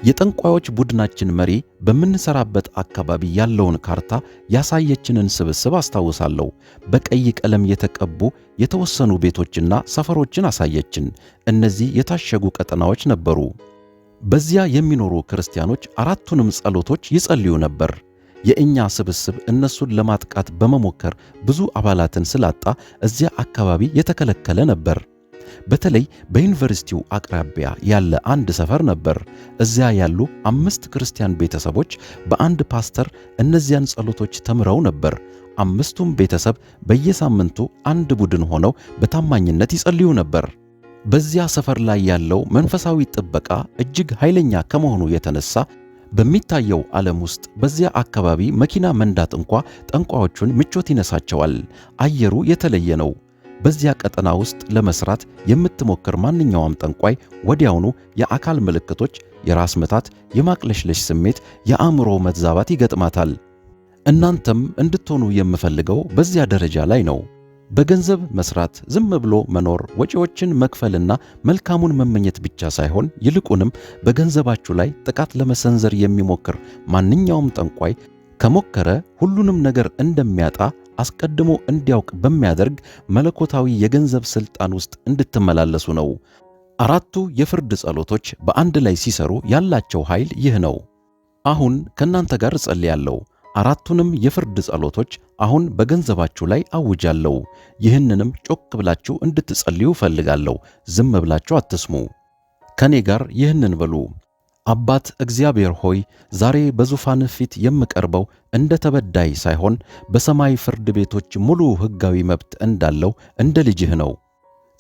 የጠንቋዮች ቡድናችን መሪ በምንሰራበት አካባቢ ያለውን ካርታ ያሳየችንን ስብስብ አስታውሳለሁ። በቀይ ቀለም የተቀቡ የተወሰኑ ቤቶችና ሰፈሮችን አሳየችን። እነዚህ የታሸጉ ቀጠናዎች ነበሩ። በዚያ የሚኖሩ ክርስቲያኖች 4ቱንም ጸሎቶች ይጸልዩ ነበር። የእኛ ስብስብ እነሱን ለማጥቃት በመሞከር ብዙ አባላትን ስላጣ እዚያ አካባቢ የተከለከለ ነበር። በተለይ በዩኒቨርሲቲው አቅራቢያ ያለ አንድ ሰፈር ነበር። እዚያ ያሉ 5 ክርስቲያን ቤተሰቦች በአንድ ፓስተር እነዚያን ጸሎቶች ተምረው ነበር። 5ቱም ቤተሰብ በየሳምንቱ አንድ ቡድን ሆነው በታማኝነት ይጸልዩ ነበር። በዚያ ሰፈር ላይ ያለው መንፈሳዊ ጥበቃ እጅግ ኃይለኛ ከመሆኑ የተነሳ በሚታየው ዓለም ውስጥ በዚያ አካባቢ መኪና መንዳት እንኳ ጠንቋዮቹን ምቾት ይነሳቸዋል። አየሩ የተለየ ነው። በዚያ ቀጠና ውስጥ ለመስራት የምትሞክር ማንኛውም ጠንቋይ ወዲያውኑ የአካል ምልክቶች፣ የራስ ምታት፣ የማቅለሽለሽ ስሜት፣ የአእምሮ መዛባት ይገጥማታል። እናንተም እንድትሆኑ የምፈልገው በዚያ ደረጃ ላይ ነው። በገንዘብ መስራት፣ ዝም ብሎ መኖር፣ ወጪዎችን መክፈልና መልካሙን መመኘት ብቻ ሳይሆን ይልቁንም በገንዘባችሁ ላይ ጥቃት ለመሰንዘር የሚሞክር ማንኛውም ጠንቋይ ከሞከረ ሁሉንም ነገር እንደሚያጣ አስቀድሞ እንዲያውቅ በሚያደርግ መለኮታዊ የገንዘብ ሥልጣን ውስጥ እንድትመላለሱ ነው። 4ቱ የፍርድ ጸሎቶች በአንድ ላይ ሲሰሩ ያላቸው ኃይል ይህ ነው። አሁን ከእናንተ ጋር እጸልያለሁ። 4ቱንም የፍርድ ጸሎቶች አሁን በገንዘባችሁ ላይ አውጃለሁ። ይህንንም ጮክ ብላችሁ እንድትጸልዩ እፈልጋለሁ። ዝም ብላችሁ አትስሙ። ከኔ ጋር ይህንን በሉ። አባት እግዚአብሔር ሆይ፣ ዛሬ በዙፋንህ ፊት የምቀርበው እንደ ተበዳይ ሳይሆን በሰማይ ፍርድ ቤቶች ሙሉ ሕጋዊ መብት እንዳለው እንደ ልጅህ ነው።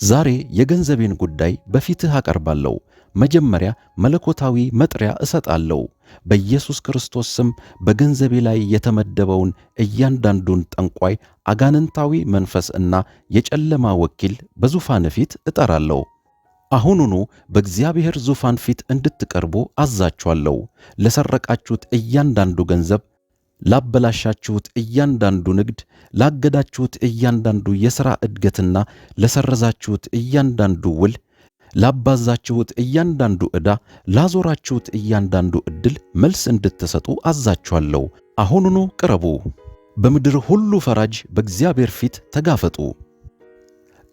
ዛሬ የገንዘቤን ጉዳይ በፊትህ አቀርባለሁ። መጀመሪያ መለኮታዊ መጥሪያ እሰጣለሁ። በኢየሱስ ክርስቶስ ስም በገንዘቤ ላይ የተመደበውን እያንዳንዱን ጠንቋይ፣ አጋንንታዊ መንፈስ እና የጨለማ ወኪል በዙፋን ፊት እጠራለሁ። አሁኑኑ በእግዚአብሔር ዙፋን ፊት እንድትቀርቡ አዛችኋለሁ። ለሰረቃችሁት እያንዳንዱ ገንዘብ፣ ላበላሻችሁት እያንዳንዱ ንግድ፣ ላገዳችሁት እያንዳንዱ የሥራ ዕድገትና ለሰረዛችሁት እያንዳንዱ ውል፣ ላባዛችሁት እያንዳንዱ ዕዳ፣ ላዞራችሁት እያንዳንዱ ዕድል መልስ እንድትሰጡ አዛችኋለሁ። አሁኑኑ ቅረቡ። በምድር ሁሉ ፈራጅ በእግዚአብሔር ፊት ተጋፈጡ።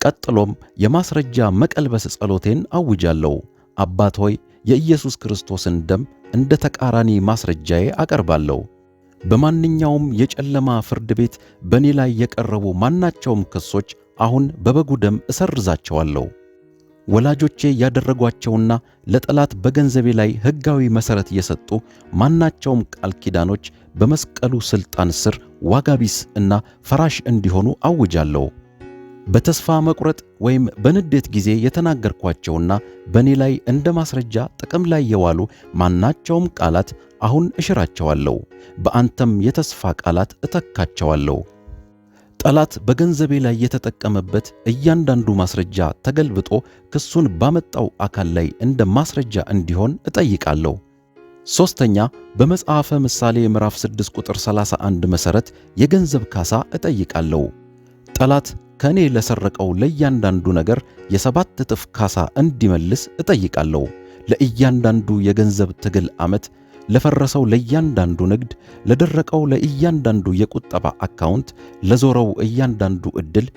ቀጥሎም የማስረጃ መቀልበስ ጸሎቴን አውጃለሁ። አባት ሆይ፣ የኢየሱስ ክርስቶስን ደም እንደ ተቃራኒ ማስረጃዬ አቀርባለሁ። በማንኛውም የጨለማ ፍርድ ቤት በእኔ ላይ የቀረቡ ማናቸውም ክሶች አሁን በበጉ ደም እሰርዛቸዋለሁ። ወላጆቼ ያደረጓቸውና ለጠላት በገንዘቤ ላይ ሕጋዊ መሠረት የሰጡ ማናቸውም ቃል ኪዳኖች በመስቀሉ ሥልጣን ስር ዋጋቢስ እና ፈራሽ እንዲሆኑ አውጃለሁ። በተስፋ መቁረጥ ወይም በንዴት ጊዜ የተናገርኳቸውና በእኔ ላይ እንደ ማስረጃ ጥቅም ላይ የዋሉ ማናቸውም ቃላት አሁን እሽራቸዋለሁ፣ በአንተም የተስፋ ቃላት እተካቸዋለሁ። ጠላት በገንዘቤ ላይ የተጠቀመበት እያንዳንዱ ማስረጃ ተገልብጦ ክሱን ባመጣው አካል ላይ እንደ ማስረጃ እንዲሆን እጠይቃለሁ። ሦስተኛ፣ በመጽሐፈ ምሳሌ ምዕራፍ 6 ቁጥር 31 መሠረት የገንዘብ ካሳ እጠይቃለሁ። ጠላት ከእኔ ለሰረቀው ለእያንዳንዱ ነገር የ7 እጥፍ ካሳ እንዲመልስ እጠይቃለሁ። ለእያንዳንዱ የገንዘብ ትግል ዓመት፣ ለፈረሰው ለእያንዳንዱ ንግድ፣ ለደረቀው ለእያንዳንዱ የቁጠባ አካውንት፣ ለዞረው እያንዳንዱ ዕድል፣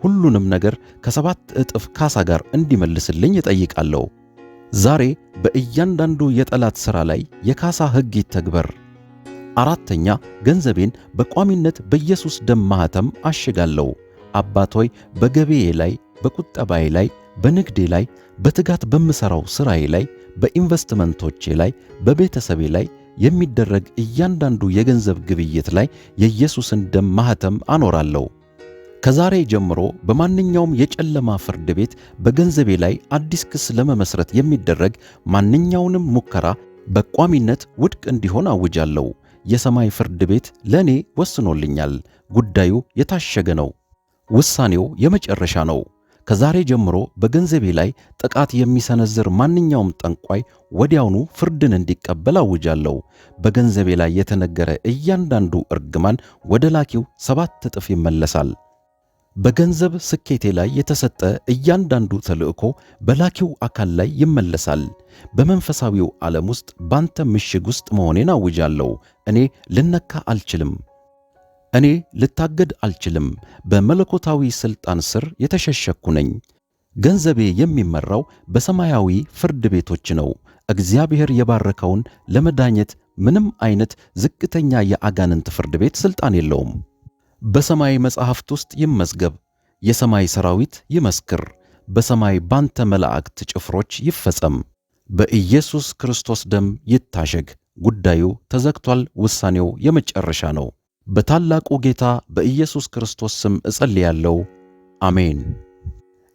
ሁሉንም ነገር ከ7 እጥፍ ካሳ ጋር እንዲመልስልኝ እጠይቃለሁ። ዛሬ በእያንዳንዱ የጠላት ሥራ ላይ የካሳ ሕግ ይተግበር። አራተኛ፣ ገንዘቤን በቋሚነት በኢየሱስ ደም ማኅተም አሽጋለሁ። አባት ሆይ፣ በገቢዬ ላይ፣ በቁጠባዬ ላይ፣ በንግዴ ላይ፣ በትጋት በምሠራው ሥራዬ ላይ፣ በኢንቨስትመንቶቼ ላይ፣ በቤተሰቤ ላይ የሚደረግ እያንዳንዱ የገንዘብ ግብይት ላይ የኢየሱስን ደም ማኅተም አኖራለሁ። ከዛሬ ጀምሮ በማንኛውም የጨለማ ፍርድ ቤት በገንዘቤ ላይ አዲስ ክስ ለመመስረት የሚደረግ ማንኛውንም ሙከራ በቋሚነት ውድቅ እንዲሆን አውጃለሁ። የሰማይ ፍርድ ቤት ለእኔ ወስኖልኛል። ጉዳዩ የታሸገ ነው። ውሳኔው የመጨረሻ ነው። ከዛሬ ጀምሮ በገንዘቤ ላይ ጥቃት የሚሰነዝር ማንኛውም ጠንቋይ ወዲያውኑ ፍርድን እንዲቀበል አውጃለሁ። በገንዘቤ ላይ የተነገረ እያንዳንዱ እርግማን ወደ ላኪው 7 እጥፍ ይመለሳል። በገንዘብ ስኬቴ ላይ የተሰጠ እያንዳንዱ ተልእኮ በላኪው አካል ላይ ይመለሳል። በመንፈሳዊው ዓለም ውስጥ ባንተ ምሽግ ውስጥ መሆኔን አውጃለሁ። እኔ ልነካ አልችልም። እኔ ልታገድ አልችልም። በመለኮታዊ ሥልጣን ስር የተሸሸኩ ነኝ። ገንዘቤ የሚመራው በሰማያዊ ፍርድ ቤቶች ነው። እግዚአብሔር የባረከውን ለመዳኘት ምንም አይነት ዝቅተኛ የአጋንንት ፍርድ ቤት ሥልጣን የለውም። በሰማይ መጻሕፍት ውስጥ ይመዝገብ። የሰማይ ሰራዊት ይመስክር። በሰማይ ባንተ መላእክት ጭፍሮች ይፈጸም። በኢየሱስ ክርስቶስ ደም ይታሸግ። ጉዳዩ ተዘግቷል። ውሳኔው የመጨረሻ ነው። በታላቁ ጌታ በኢየሱስ ክርስቶስ ስም እጸልያለሁ። አሜን።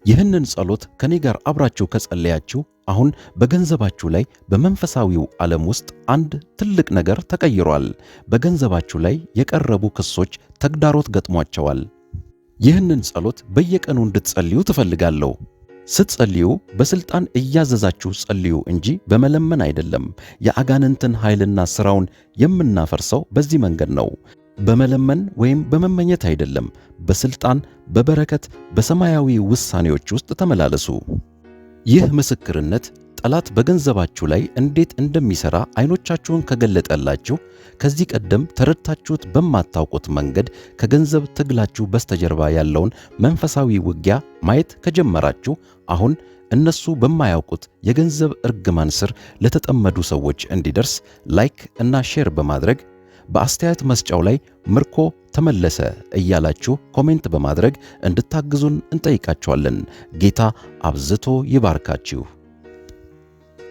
ይህንን ጸሎት ከኔ ጋር አብራችሁ ከጸለያችሁ አሁን በገንዘባችሁ ላይ በመንፈሳዊው ዓለም ውስጥ አንድ ትልቅ ነገር ተቀይሯል። በገንዘባችሁ ላይ የቀረቡ ክሶች ተግዳሮት ገጥሟቸዋል። ይህንን ጸሎት በየቀኑ እንድትጸልዩ ትፈልጋለሁ። ስትጸልዩ በሥልጣን እያዘዛችሁ ጸልዩ እንጂ በመለመን አይደለም። የአጋንንትን ኃይልና ሥራውን የምናፈርሰው በዚህ መንገድ ነው። በመለመን ወይም በመመኘት አይደለም። በሥልጣን፣ በበረከት፣ በሰማያዊ ውሳኔዎች ውስጥ ተመላለሱ። ይህ ምስክርነት ጠላት በገንዘባችሁ ላይ እንዴት እንደሚሠራ ዓይኖቻችሁን ከገለጠላችሁ፣ ከዚህ ቀደም ተረድታችሁት በማታውቁት መንገድ ከገንዘብ ትግላችሁ በስተጀርባ ያለውን መንፈሳዊ ውጊያ ማየት ከጀመራችሁ፣ አሁን እነሱ በማያውቁት የገንዘብ እርግማን ስር ለተጠመዱ ሰዎች እንዲደርስ ላይክ እና ሼር በማድረግ በአስተያየት መስጫው ላይ ምርኮ ተመለሰ እያላችሁ ኮሜንት በማድረግ እንድታግዙን እንጠይቃችኋለን። ጌታ አብዝቶ ይባርካችሁ።